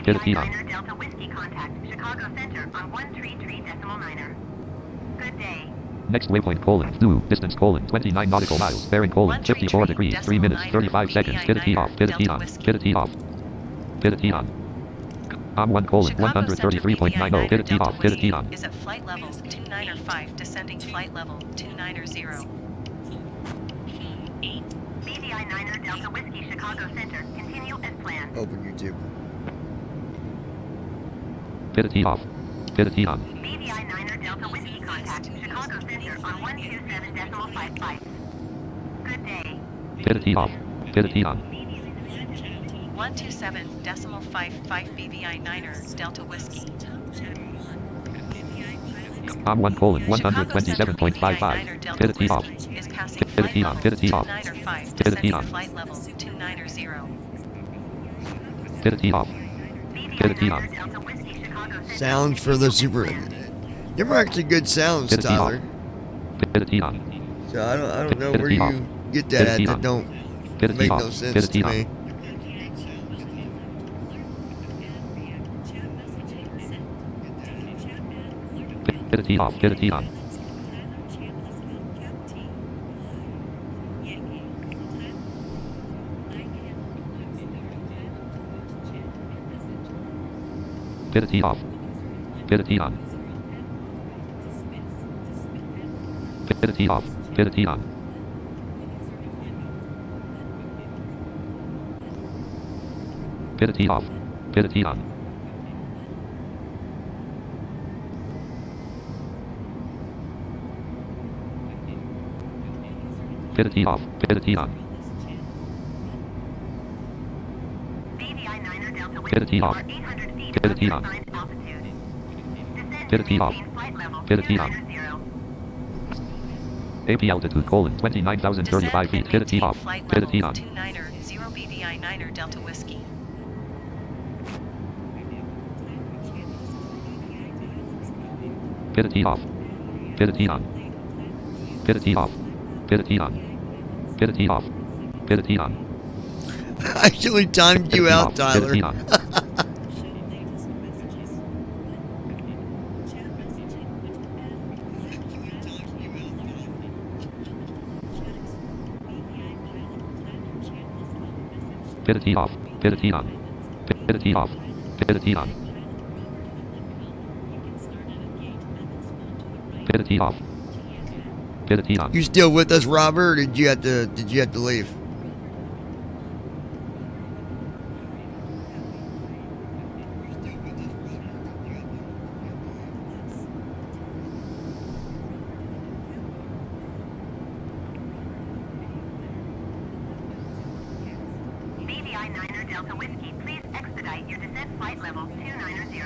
Pidity BVI on. 9er Delta Whiskey contact Chicago Center on 133.9. Good day. Next waypoint colon due distance colon 29 nautical miles bearing colon 54 degrees 3 minutes 35 seconds. Pidity off. Pidity on. Pidity off. Pidity on. Com 1 colon 133.90. Pidity off. Pidity on. Is at flight level 295, descending flight level 290. BVI 9er Delta Whiskey Chicago Center. Continue as planned. Open YouTube. Pidity off. Pidity on. BVI 9er Delta Whiskey contact Chicago Center on 127.55. Good day. Pidity off. Pidity on. 127.55 BVI 9er, Delta Whiskey. Com 1 colon Chicago Center 127.55. Delta Pidity off. Whiskey is passing Pidity flight on. level Pidity off. 295, Pidity descending on. flight level 290. Pidity off. Pidity on. Delta Whiskey Chicago Center. Sounds for the super. Them are actually good sounds, Pidity Tyler. off. Pidity on. So I don't know where Pidity off. you get that at. Pidity That on. don't Pidity make off. no sense Pidity to on. me. Pidity off. Pidity on. Pidity off. Pidity on. Pidity off. Pidity on. Pidity off. Pidity on. Pidity off. Pidity on. BVI 9er Delta Pidity Whiskey off. or 800 feet Pidity above on. assigned altitude. Descend Pidity to off. maintain flight level Pidity on. 290. AP altitude colon 29,035 feet. Pidity off. Flight Pidity level on. 290 BVI 9er, Delta Whiskey. Pidity off. Pidity on. Pidity off. Pidity on. Pidity off. Pidity on. I actually timed you Pidity out, off. Tyler. Pidity on. Pidity off. Pidity on. Pidity off. Pidity on. Pidity off. Pidity on. You still with us, Robert? Or did you have to leave? BVI 9er Delta Whiskey, please expedite your descent flight level 290.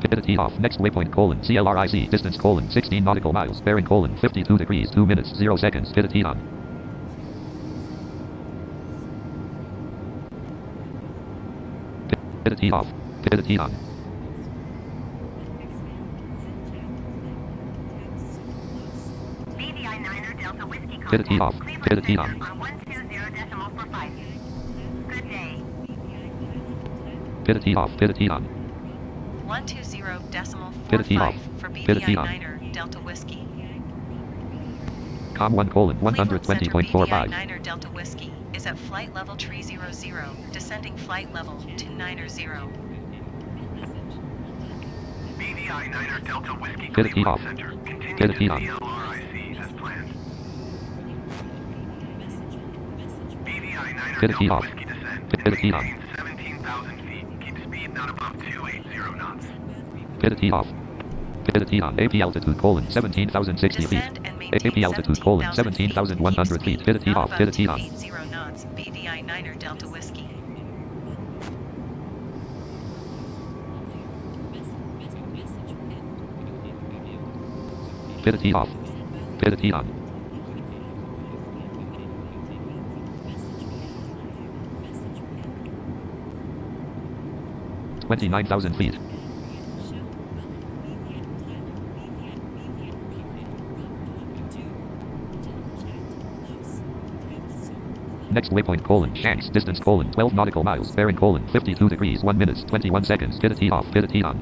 Pidity off. Next waypoint colon CLRIC. Distance colon 16 nautical miles. Bearing colon 52 degrees 2 minutes 0 seconds. Pidity on. Pidity off. Pidity on. BVI 9er Delta Whiskey contact. Pidity off. Cleveland Pidity Center on. on 120.45. Good day. Pidity off. Pidity on. 120.45 Pidity off. for BVI Pidity on. 9er, Delta Whiskey. Com1 colon Cleveland Center 120.45. 9er Delta Whiskey is at flight level 300, descending flight level 290. BVI 9er Delta Whiskey Pivot key Cleveland off. Center. Continue Pivot to key on. CLRIC as planned. BVI 9er Pivot key Delta off. Whiskey descend. Pivot key on. Maintain 17,000 feet. Keep speed not above 280 knots. Pivot key off. Pivot key on. AP altitude colon 17,060 feet. Descend and maintain AP altitude colon 17,100 17,100 feet. Pivot key off. Pivot key on. 280 knots. BVI 9er Delta Whiskey. Pivot key off. Pivot key on. $29,000 feet. Next waypoint colon Shanks distance colon 12 nautical miles bearing colon 52 degrees 1 minute 21 seconds. Pivot key off. Pivot key on.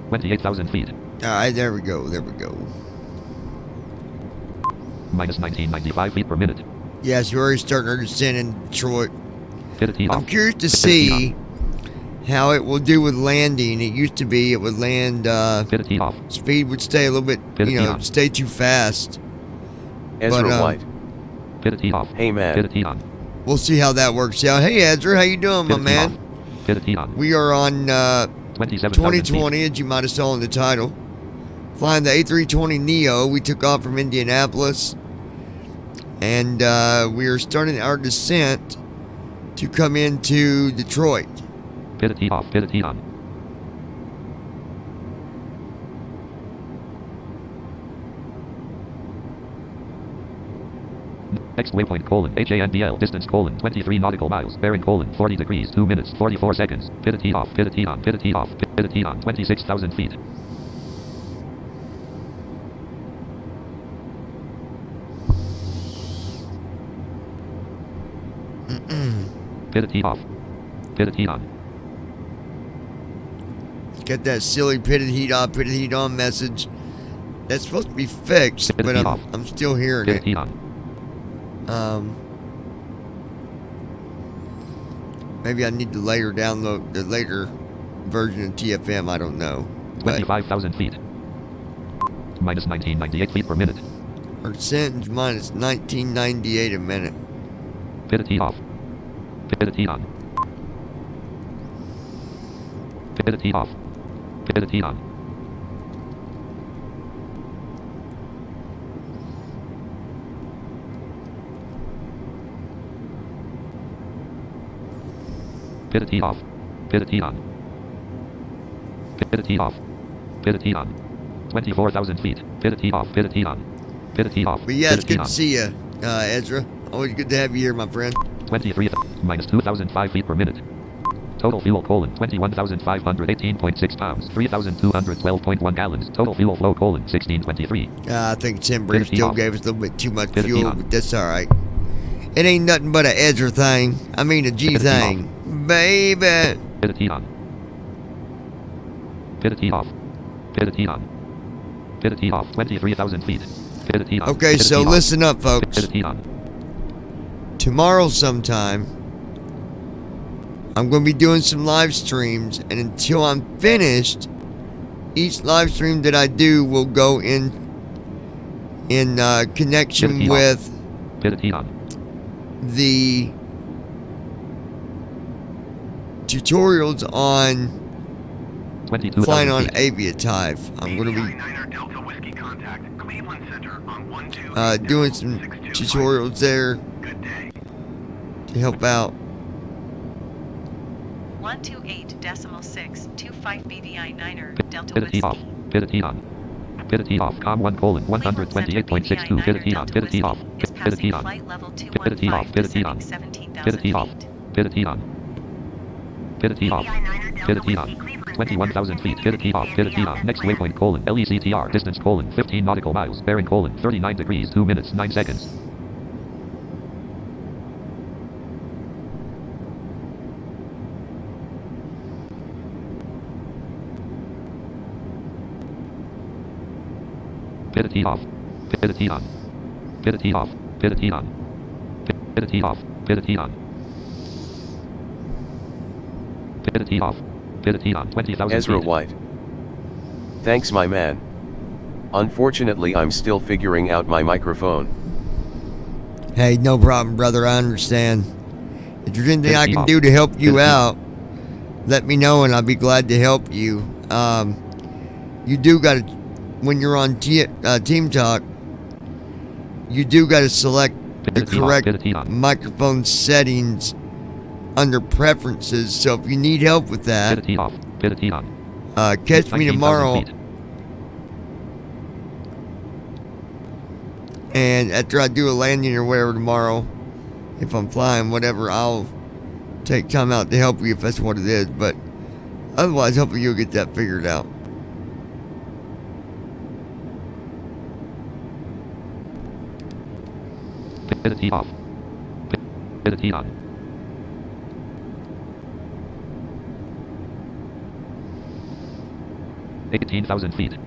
$28,000 feet. Alright, there we go. There we go. Minus 1995 feet per minute. Yes, we're already starting our descent in Detroit. Pivot key I'm off. curious to Pivot key see how it will do with landing. It used to be it would land, Pivot key off. speed would stay a little bit, Pivot you key know, on. stay too fast. Ezra But, White. Pivot key off. Hey man. Pivot key on. We'll see how that works out. Hey, Ezra, how you doing, my Pivot key man? off. Pivot key on. We are on 27,000 feet. 2020, as you might have saw in the title. Flying the A320 Neo. We took off from Indianapolis. And we are starting our descent to come into Detroit. Pivot key off. Pivot key on. Next waypoint colon HANDL distance colon 23 nautical miles bearing colon 40 degrees 2 minutes 44 seconds. Pivot key off. Pivot key on. Pivot key off. Pivot key on. 26,000 feet. Pivot key off. Pivot key on. Get that silly pitted heat off, pitted heat on message. That's supposed to be fixed, Pivot but key off. I'm still hearing Pivot it. key on. Maybe I need to later download the later version of TFM. I don't know. But 25,000 feet. Minus 1998 feet per minute. our descent is minus 1998 a minute. Pivot key off. Pivot key on. Pivot key off. Pivot key on. Pivot key off. Pivot key on. Pivot key off. Pivot key on. 24,000 feet. Pivot key off. Pivot key on. Pivot key off. But yeah, it's Pivot key good on. to see you, Ezra. Always good to have you here, my friend. 23 minus 2,005 feet per minute. Total fuel colon 21,518.6 pounds, 3,212.1 gallons. Total fuel flow colon 1623. I think Tim Briggs Pivot key still off. gave us a little bit too much Pivot key fuel, on. but that's all right. It ain't nothing but a Ezra thing. I mean a G Pivot key thing, baby. Pivot key on. Pivot key off. Pivot key on. Pivot key off 23,000 feet. Pivot key on. Okay, Pivot so key off. listen up, folks. Pivot key on. Tomorrow sometime, I'm going to be doing some live streams, and until I'm finished, each live stream that I do will go in Pivot connection key with Pivot key on. the tutorials on 22,000 flying on feet. Aviative. I'm going to be BVI 9er Delta Whiskey contact Cleveland Center on 128. doing some tutorials there Good day. to help out. 128.625 BVI 9er Delta Pivot key off. Whiskey. Pivot key on. Pivot key off. Com1 colon 128.62. Pivot key on. Pivot key off. Pivot key on. Pivot key off. Pivot key on. Pivot key off. Pivot key on. Pivot key off. Pivot key on. 21,000 feet. Pivot key off. Pivot key on. Next waypoint colon LECTR distance colon 15 nautical miles bearing colon 39 degrees 2 minutes 9 seconds. Pivot off. Pivot on. Pivot off. Pivot on. Pivot off. Pivot on. Pivot off. Pivot on. 20,000 Ezra feet. White. Thanks, my man. Unfortunately, I'm still figuring out my microphone. Hey, no problem, brother. I understand. If there's anything I can off. do to help you Pivot out, let me know and I'll be glad to help you. You do got to, when you're on Team Talk, you do got to select the Pivot off. correct Pivot on. microphone settings under preferences. So if you need help with that, Pivot off. Pivot on. catch me 19,000 tomorrow. feet. And after I do a landing or whatever tomorrow, if I'm flying, whatever, I'll take time out to help you if that's what it is. But otherwise, hopefully you'll get that figured out. Pivot off. Pivot on. $18,000 feet.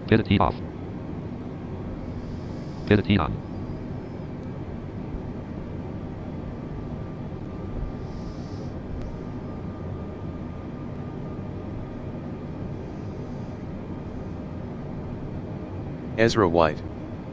Pivot off. Pivot on. Ezra White.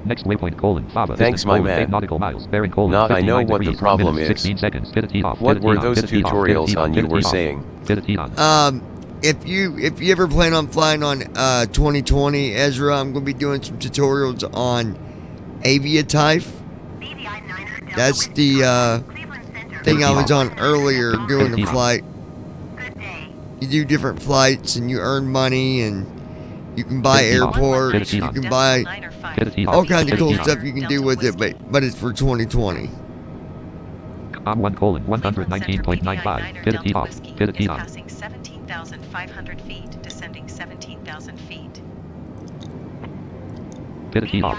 Next waypoint: Fava. Thanks, Distance: my 8 man. nautical miles. Bearing: Not I know 59 what the degrees, 1 problem minute, is. 16 seconds. Pivot off. What Pivot were off, those pivot off, tutorials pivot on you pivot were off, saying? Pivot on. If you ever plan on flying on 2020, Ezra, I'm going to be doing some tutorials on Aviatype. That's the thing I was on earlier doing the flight. You do different flights and you earn money and you can buy airports, you can buy all kinds of cool stuff you can do with it, but it's for 2020. I'm 1:119.95. Pivot off. Pivot on. Passing 17,500 feet, descending 17,000 feet. Pivot off.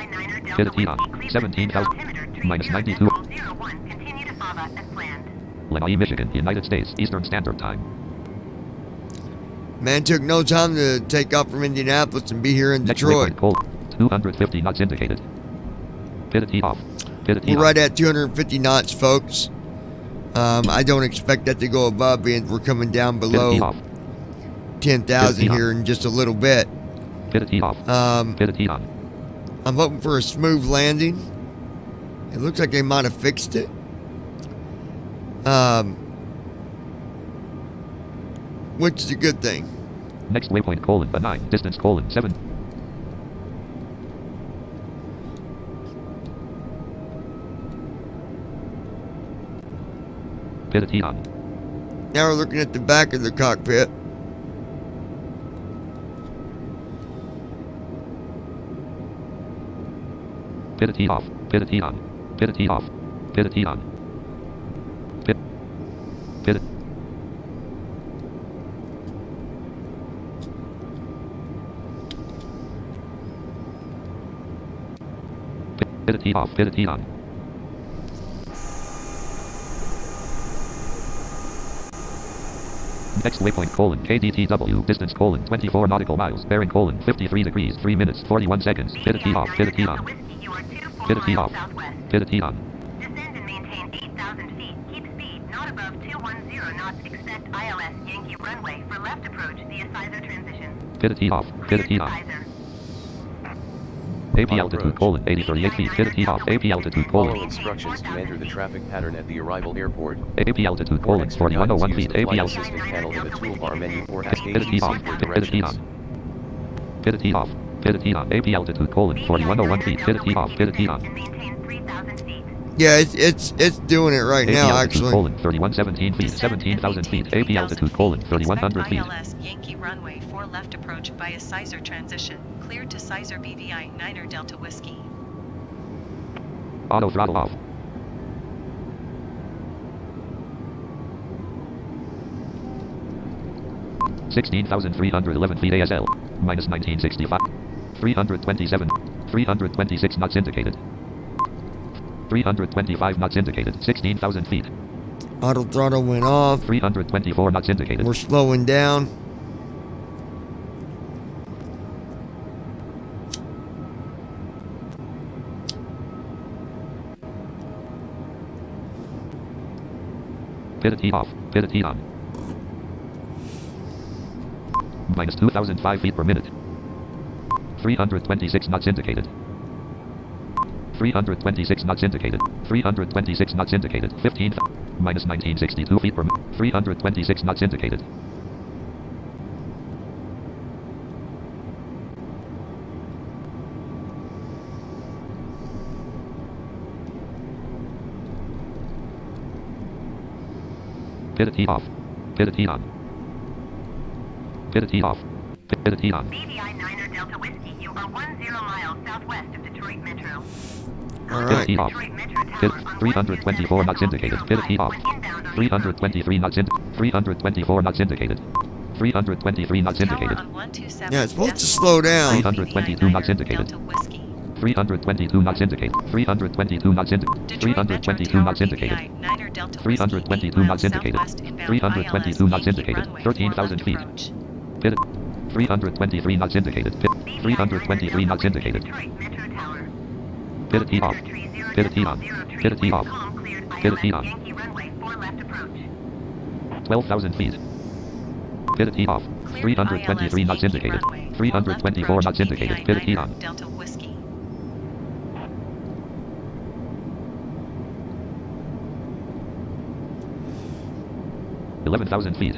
Pivot on. 17,000 minus 92. Continue to Fava as planned. Lanai, Michigan, United States, Eastern Standard Time. Man, took no time to take off from Indianapolis and be here in Next Detroit. waypoint: 250 knots indicated. Pivot off. Pivot We're on. right at 250 knots, folks. I don't expect that to go above, being we're coming down Pivot below off. 10,000 Pivot here in just a little bit. Pivot off. Pivot on. I'm hoping for a smooth landing. It looks like they might have fixed it. Which is a good thing. Next waypoint: benign. Distance: 7. Pivot on. Now we're looking at the back of the cockpit. Pivot off. Pivot on. Pivot off. Pivot on. Pivot. Pivot. Pivot off. Pivot on. Next waypoint: KDTW. Distance: 24 nautical miles. Bearing: 53 degrees, 3 minutes, 41 seconds. Pivot off. Pivot on. Pivot off. Pivot on. Descend and maintain 8,000 feet. Keep speed not above 210 knots. Expect ILS Yankee runway for left approach via Sizer transition. Pivot off. Clear Pivot to on. Sizer. AP altitude: 8038 feet. Pivot off. AP altitude: Follow instructions to enter the traffic pattern at the arrival airport. AP altitude: For extra 4101 guidance, use feet. the AP flight altitude. assistant panel in the toolbar menu or ask Pivot ATC off. for Pivot directions. on. Pivot off. Pivot on. AP altitude: 4101 feet. Pivot off. Pivot on. And maintain 3,000 feet. Yeah, it's doing it right AP now, altitude: actually. 3117 feet. 17,000 feet. AP altitude: 3100 feet. ILS Yankee runway for left approach via Sizer transition. Cleared to Sizer BVI 9er Delta Whiskey. Auto throttle off. (16,311 feet ASL). Minus 1965. 327. 326 knots indicated. 325 knots indicated. 16,000 feet. Auto throttle went off. 324 knots indicated. We're slowing down. Pivot heat off. Pivot heat on. Minus 2,005 feet per minute. 326 knots indicated. 326 knots indicated. 326 knots indicated. 15. Minus 1962 feet per minute. 326 knots indicated. Pivot heat off. Pivot heat on. Pivot heat off. Pivot heat on. BVI 9er Delta Whiskey, you are 10 miles southwest of Detroit Metro. All Pivot right. heat off. Detroit Metro Pivot Tower on 324 knots indicated. Pivot heat off. 323 knots in. 324 knots indicated. 323 knots indicated. Tower on 127 Yeah, it's supposed to decimal slow down. 322 knots indicated. Delta Whiskey. 322 knots indicated. 322 knots indicated. Detroit Metro 322 Tower knots indicated. BVI 9er Delta 322 knots indicated. 322 knots indicated. 13,000 feet. Pivot. 323 knots indicated. 323 knots indicated. Detroit Metro Tower. Pivot heat off. Pivot heat on. Pivot heat off. Pivot heat on. Yankee runway 4 left approach. 12,000 feet. Pivot heat off. 323 knots indicated. 324 knots indicated. Pivot heat on. Delta Whiskey. 11,000 feet.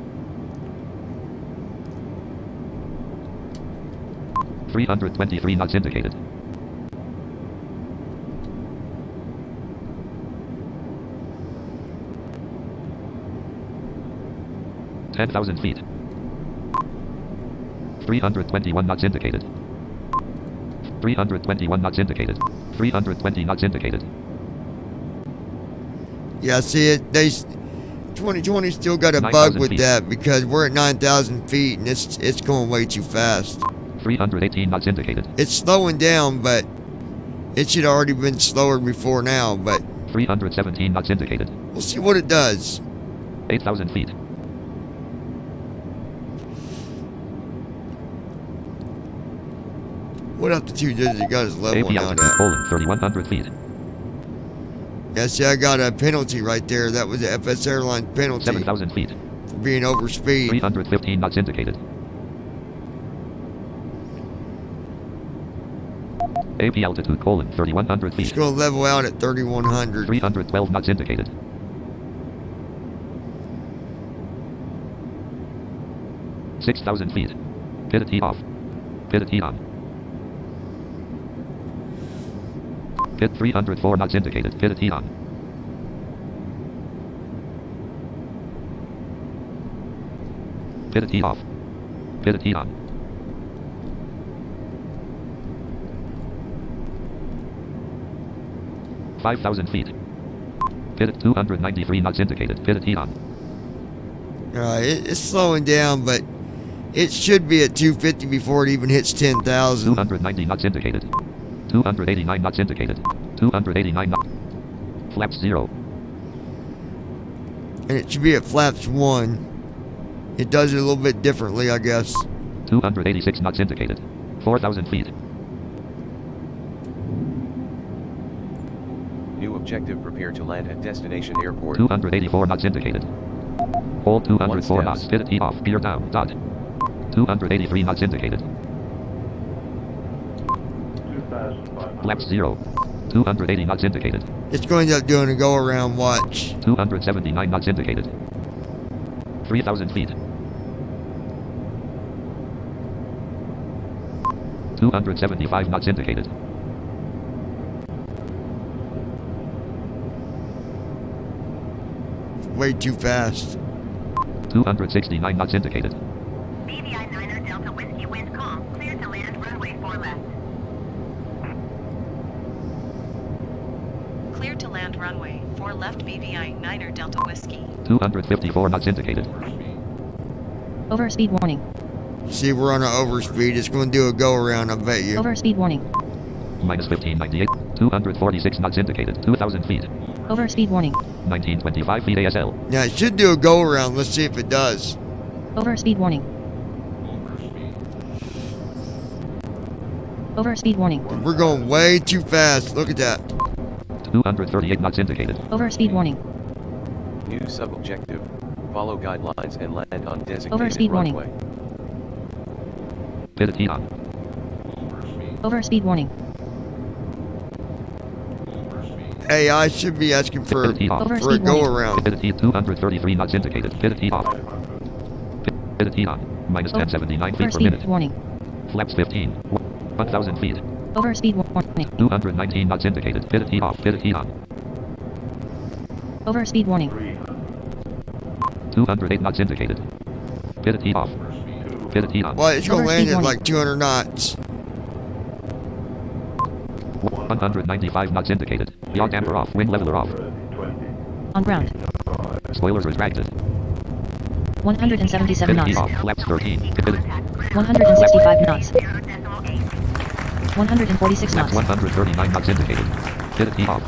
323 knots indicated. Ten 10,000 feet. 321 knots indicated. 321 knots indicated. 320 knots indicated. Yeah, see it. 2020 still got a 9,000 bug with feet. that because we're at 9,000 feet and it's going way too fast. 318 knots indicated. It's slowing down, but it should already been slower before now. But 317 knots indicated. we'll see what it does. 8,000 feet. What altitude does it got his level AP now altitude, at? Poland, 3,100 feet. Yeah, see, I got a penalty right there. That was the FS Airlines penalty 7,000 feet. for being over speed. 315 knots indicated. AP altitude, Poland, 3,100 It's feet. going to level out at 3,100. 312 knots indicated. 6,000 feet. Pivot heat off. Pivot heat on. Pit 304 knots indicated. Pivot heat on. Pivot heat off. Pivot heat on. Five 5,000 feet. Pivot 293 knots indicated. Pivot heat on. It's slowing down, but it should be at 250 before it even hits 10,000. 290 knots indicated. 289 knots indicated. 289 knots. Flaps 0. And it should be at flaps 1. It does it a little bit differently, I guess. 286 knots indicated. 4,000 feet. New objective, prepare to land at destination airport. 284 knots indicated. Hold 204 One knots. steps. Pivot heat off. Gear down. Dot. 283 knots indicated. Flaps 0. 280 knots indicated. It's going to end up doing a go around watch. 279 knots indicated. 3,000 feet. 275 knots indicated. Way too fast. 269 knots indicated. BVI 9er Delta Whiskey, wind calm, clear to land runway 4 left. Clear to land runway 4 left BVI 9er Delta Whiskey. 254 knots indicated. Overspeed warning. See, we're on an overspeed. It's going to do a go around, I bet you. Overspeed warning. Minus 1598. 246 knots indicated. 2,000 feet. Overspeed warning. 1925 feet ASL. Now, it should do a go around. Let's see if it does. Overspeed warning. Overspeed warning. We're going way too fast. Look at that. 238 knots indicated. Overspeed warning. New sub-objective. Follow guidelines and land on designated Overspeed warning. runway. Pitted heat on. Overspeed warning. AI should be asking for Pitted heat off. a Overspeed go warning. around. Pitted heat 233 knots indicated. Pitted heat off. Pitted heat on. Minus 1079 feet per minute. Overspeed warning. Flaps 15. 1000 feet. Overspeed warning. 219 knots indicated. Pitted heat off. Pitted heat on. Overspeed warning. 208 knots indicated. Pitted heat off. Pitted heat on. Well, it's going to land Overspeed at warning. like 200 knots. 195 knots indicated. Yaw damper off. Wing leveler off. On ground. Spoilers retracted. 177 Pitted heat knots. off. Flaps 13. Pitted. 165 knots. 0.8. 146 Flaps knots. 139 knots indicated. Pitted heat off.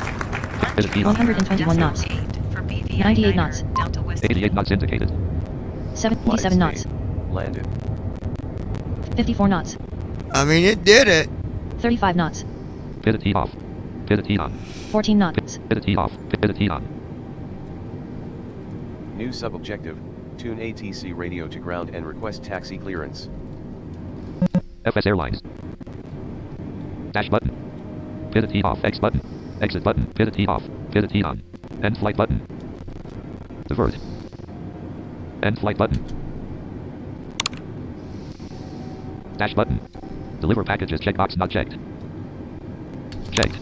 Pitted heat on. 121 knots. 98 knots. Delta Whiskey. 88 knots indicated. 77 knots. Landed. 54 knots. I mean, it did it. 35 knots. Pitted heat off. Pitted heat on. 14 knots. Pitted heat off. Pitted heat on. New sub-objective. Tune ATC radio to ground and request taxi clearance. FS Airlines. Dash button. Pitted heat off. X button. Exit button. Pitted heat off. Pitted heat on. End flight button. Divert. End flight button. Dash button. Deliver packages checkbox not checked. Checked.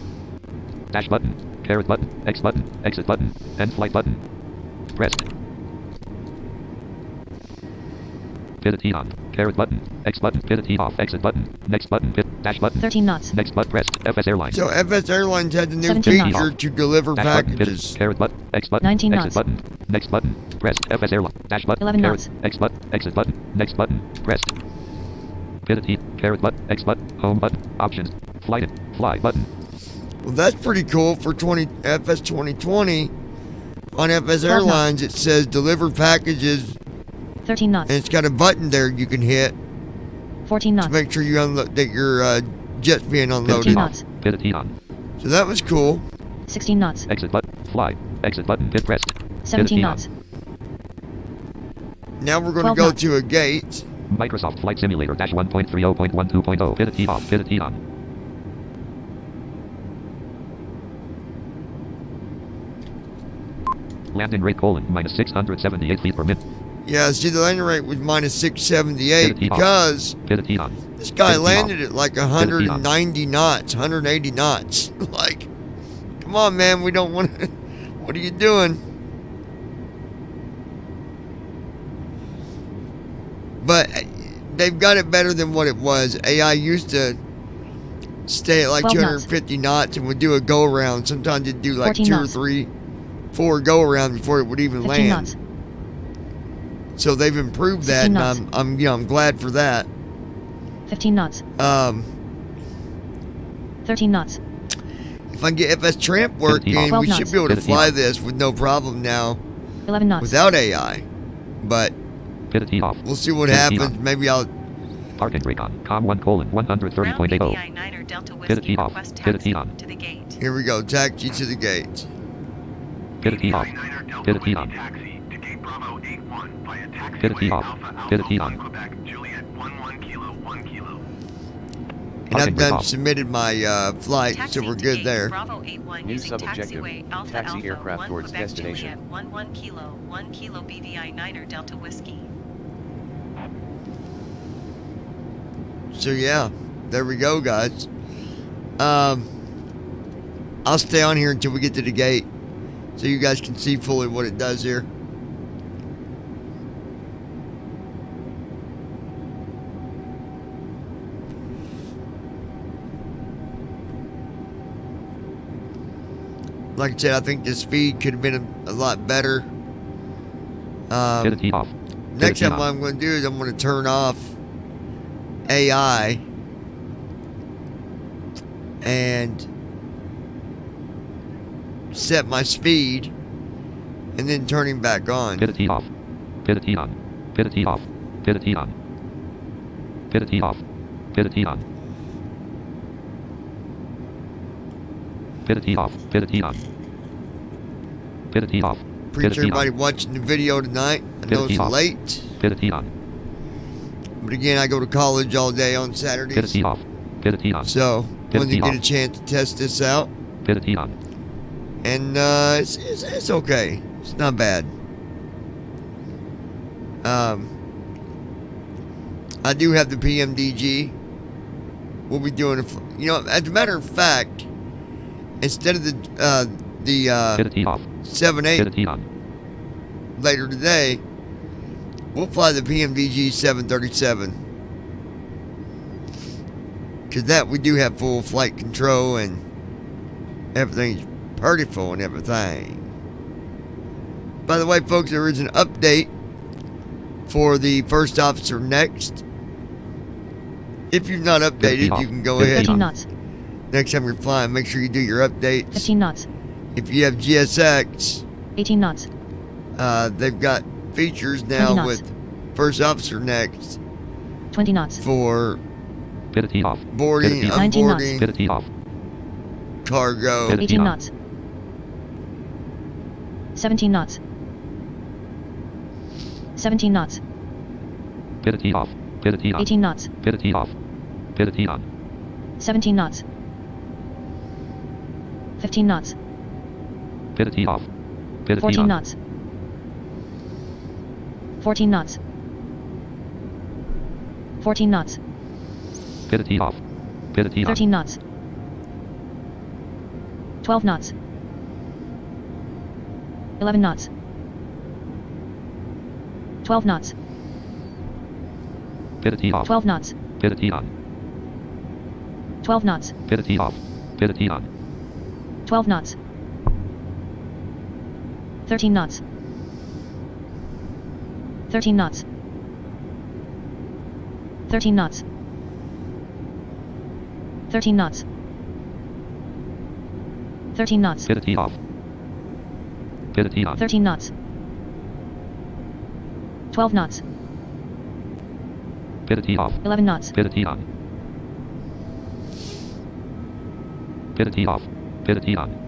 Dash button. Caret button. X button. Exit button. End flight button. Pressed. Pitted heat on. Caret button. X button. Pitted heat off. Exit button. Next button. Dash button. 13 knots. Next button pressed. FS Airlines. So FS Airlines had the new 17 feature knots. to deliver Dash button. packages. Caret button. X button. 19 Exit knots. button. Next button. Pressed. FS Airline. Dash button. 11 Caret. knots. X button. Exit button. Next button. Pressed. Pitted heat. Caret button. X button. Home button. Options. Flight it. Fly button. Well, that's pretty cool for FS 2020. On FS 12 Airlines, it says deliver packages, 13 knots. and it's got a button there you can hit 14 to knots. make sure you unload that your jet's being 15 unloaded. knots. Pitted heat on. So that was cool. 16 knots. Exit button. Fly. Exit button. Hit pressed. 17 heat knots. Now we're going to 12 go knots. to a gate. Microsoft Flight Simulator dash 1.30.12.0. Pitted heat off. Pitted heat on. Landing rate minus 678 feet per minute. Yeah, see, the landing rate was minus 678 because Pitted heat on. this guy Pitted heat landed off. at like Pitted heat on. 190 knots, 180 knots. Like, come on, man, we don't want to. What are you doing? But they've got it better than what it was. AI used to stay at like 12 knots. 250 knots and would do a go around. Sometimes it'd do like 14 2 or knots. 3, 4 go around before it would even 15 land. knots. So they've improved that, 16 and knots. I'm glad for that. 15 knots. 13 knots. If I can get FStramp working, 12 we should knots. be able to fly this with no problem now 11 knots. without AI. But Pitted heat off. we'll see what Pitted heat happens. on. Maybe I'll. Parking brake on. Com1:130.80. BVI 9 Delta Pitted Whiskey heat off. request Pitted taxi heat on. to the gate. Here we go. Taxi to the gate. Pitted heat off. Pitted heat on. Taxi to gate Bravo 81 via taxiway Pitted heat off. Alpha Alpha Pitted heat 1 on. Quebec Juliet 11 kilo 1 kilo. And Parking I've brake done off. submitted my flight, Taxi so we're to good gate there. Bravo 81 New using sub-objective. taxiway Alpha Taxi Alpha aircraft 1 towards Quebec destination. Juliet 1 kilo BVI 9 Delta Whiskey. So yeah, there we go, guys. I'll stay on here until we get to the gate, so you guys can see fully what it does here. Like I said, I think the speed could have been a lot better. Pitted heat off. Next heat time, on. what I'm going to do is I'm going to turn off AI and set my speed and then turning back on. Pivot T off. Pivot T on. Pivot T off. Pivot T on. Pivot T off. Pivot T on. Pivot T off. Pivot T on. Pivot T off. Appreciate everybody watching the video tonight. I know it's late. Pivot T on. But again, I go to college all day on Saturdays. Pivot T off. Pivot T on. So, wanted to get a chance to test this out. Pivot T on. And it's okay. It's not bad. I do have the PMDG. We'll be doing as a matter of fact, instead of the Pivot T off. 7.8 Pivot T on. later today, we'll fly the PMDG 737. Because that we do have full flight control and everything's pretty full and everything. By the way, folks, there is an update for the first officer next. If you've not updated, you can go ahead. 13 knots. Next time you're flying, make sure you do your updates. 15 knots. If you have GSX, 18 knots. they've got features now with first officer next 20 knots. for Pivot T off. boarding, Pivot T off. 19 knots. unboarding, Pivot T off. cargo. Pivot T 18 on. knots. 17 knots. 17 knots. Pivot T off. Pivot T on. 18 knots. Pivot T off. Pivot T on. 17 knots. 15 knots. Pivot T off. Pivot T 14 on. knots. 14 knots. 14 knots. Pivot T off. Pivot T on. 13 knots. 12 knots. 11 knots. 12 knots. Pivot T off. 12 knots. Pivot T on. 12 knots. Pivot T off. Pivot T on. 12 knots. 13 knots. 13 knots. 13 knots. 13 knots. 13 knots. Pivot T off. Pivot T on. 13 knots. 12 knots. Pivot T off. 11 knots. Pivot T on. Pivot T off. Pivot T on.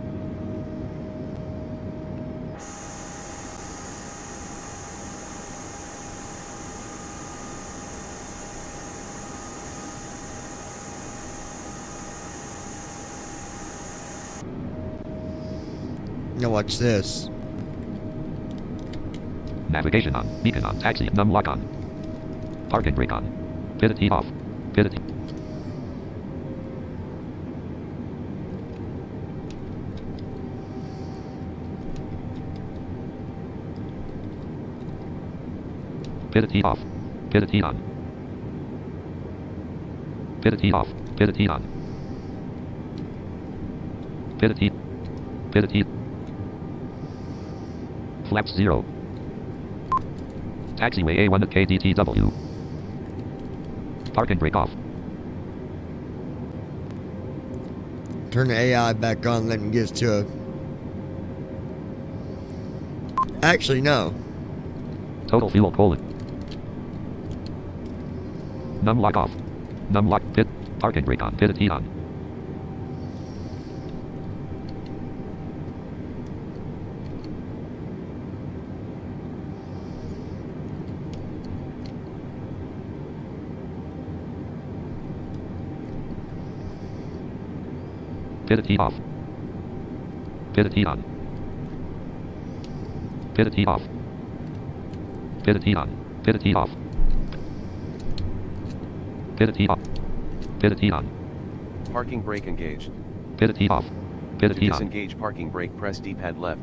Now watch this. Navigation on. Beacon on. Taxi. Num lock on. Park and brake on. Pivot T off. Pivot T. Pivot T off. Pivot T on. Pivot T off. Pivot T on. Pivot T. Pivot T. Flaps 0. Taxiway A1 at KDTW. Park and brake off. Turn the AI back on, let him get to it. Actually, no. Total fuel colon. Num lock off. Num lock. Pit. Park and brake on. Pivot T on. Pivot T off. Pivot T on. Pivot T off. Pivot T on. Pivot T off. Pivot T off. Pivot T on. Parking brake engaged. Pivot T off. Pivot To T on. disengage parking brake, press D-pad left.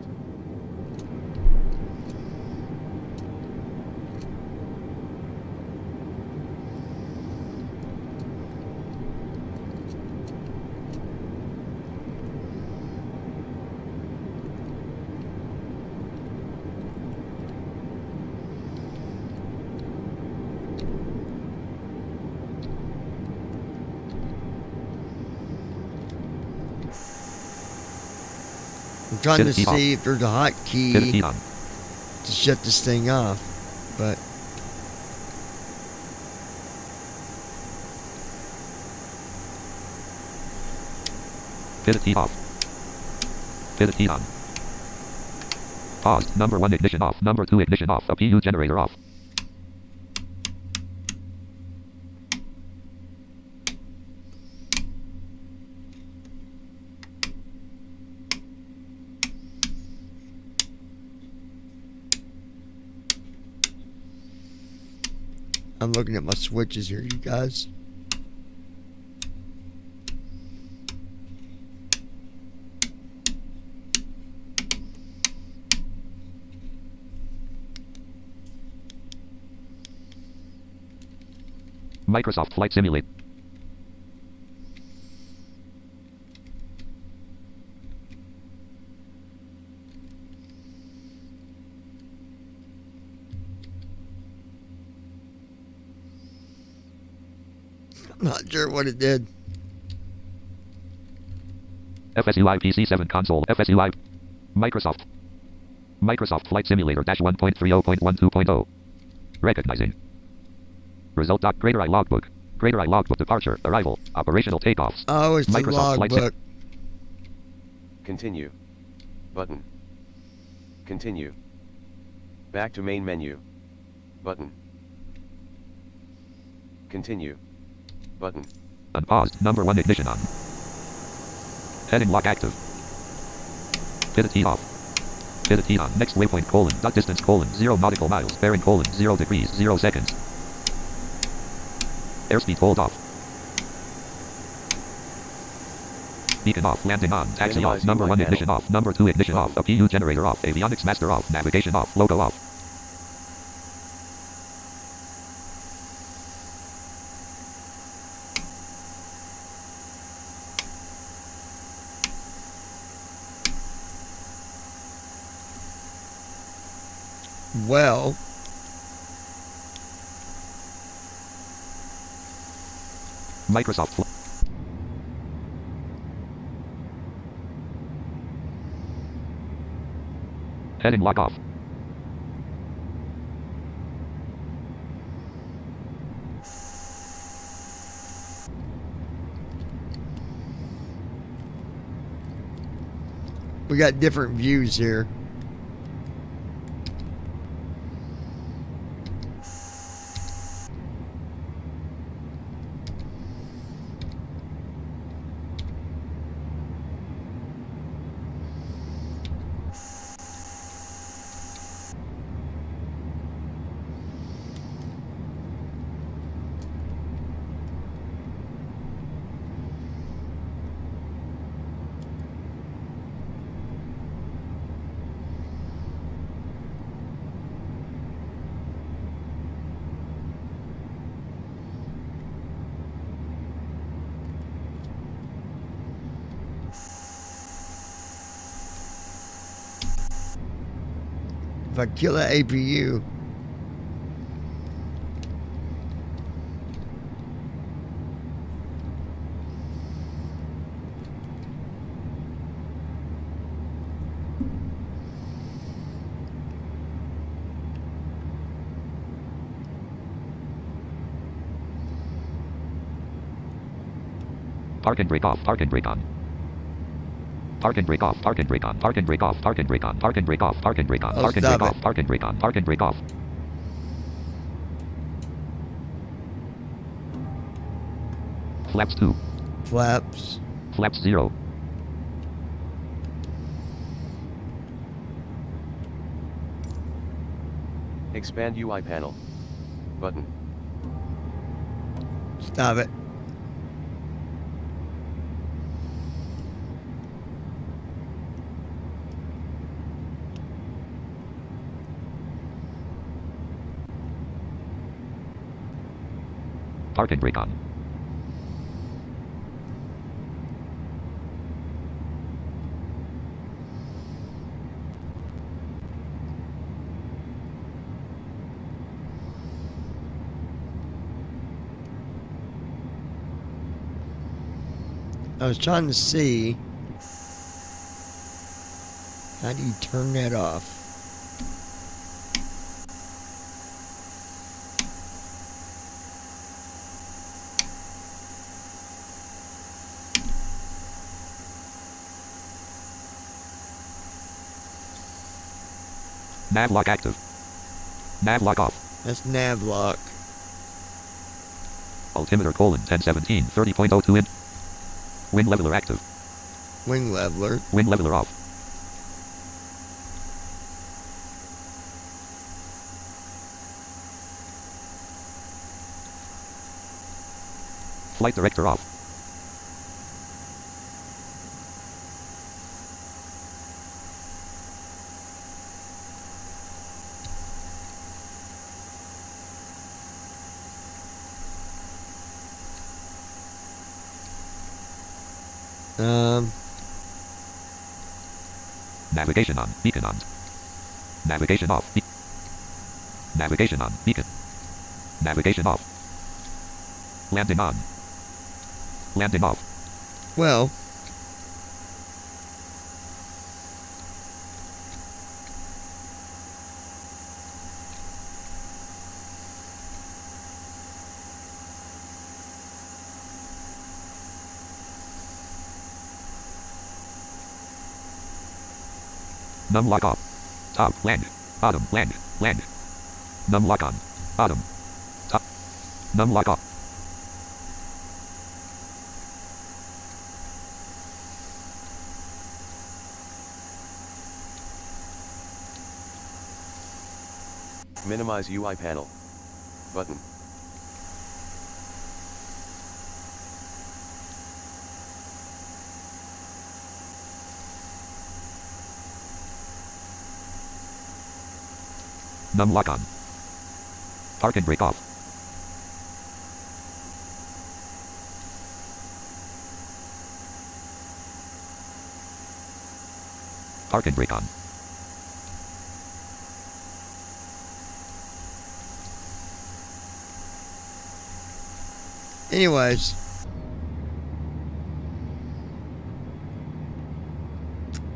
I'm trying to Pivot key see if there's a Pivot hotkey key on. to shut this thing off, but Pivot key off. Pivot key on. Paused. Number 1 ignition off. Number 2 ignition off. A PU generator off. I'm looking at my switches here, you guys. Microsoft Flight Simulator. I'm not sure what it did. FSUI PC7 console. FSUI. Microsoft Flight Simulator -1.30.12.0. Recognizing. Result. Greater I logbook. Greater I logbook departure. Arrival. Operational takeoffs. Oh, it's the Microsoft Flight logbook. Continue. Button. Continue. Back to main menu. Button. Continue. Button. Unpaused. Number 1 ignition on. Heading lock active. Pivot key off. Pivot key on. Next waypoint colon. Dot distance colon. 0 nautical miles. Bearing colon. 0 degrees. 0 seconds. Airspeed hold off. Beacon off. Landing on. Taxi Minimize off. Number UI 1 panel. ignition off. Number 2 ignition off. A PU generator off. Avionics master off. Navigation off. Logo off. Well, Microsoft Heading lock off. we got different views here. If I kill that APU, Park and brake off. Park and brake on. Park and brake off. Park and brake on. Park and brake off. Park and brake on. Park and brake off. Park and brake on. Oh, Park and stop brake it. off. Park and brake on. Park and brake off. Flaps 2. flaps. Flaps 0. Expand UI panel. Button. Stop it. Park and brake on. I was trying to see How do you turn that off? Nav lock active. Nav lock off. That's nav lock. Altimeter : 1017 30.02 in. Wing leveler active. Wing leveler. Wing leveler off. Flight director off. Navigation on. Beacon on. Navigation off. Navigation on. Beacon. Navigation off. Landing on. Landing off. Well, Num lock off. Top. Land. Bottom. Land. Land. Num lock on. Bottom. Top. Num lock off. Minimize UI panel. Button. Num lock on. Park and brake off. Park and brake on. anyways.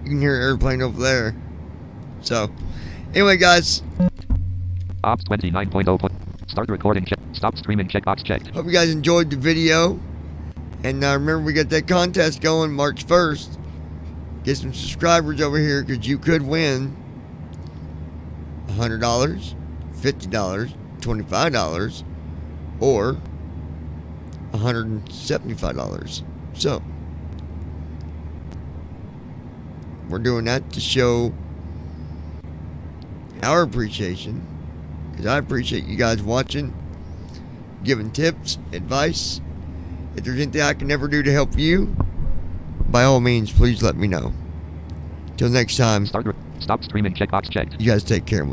You can hear an airplane over there. So, anyway, guys. Ops 29.0. Start recording check. Stop streaming checkbox checked. Hope you guys enjoyed the video. And remember, we got that contest going March 1st. Get some subscribers over here because you could win $100, $50, $25, or $175. So, we're doing that to show our appreciation, because I appreciate you guys watching, giving tips, advice. If there's anything I can ever do to help you, by all means, please let me know. Till next time, Stop streaming checkbox checked. you guys take care.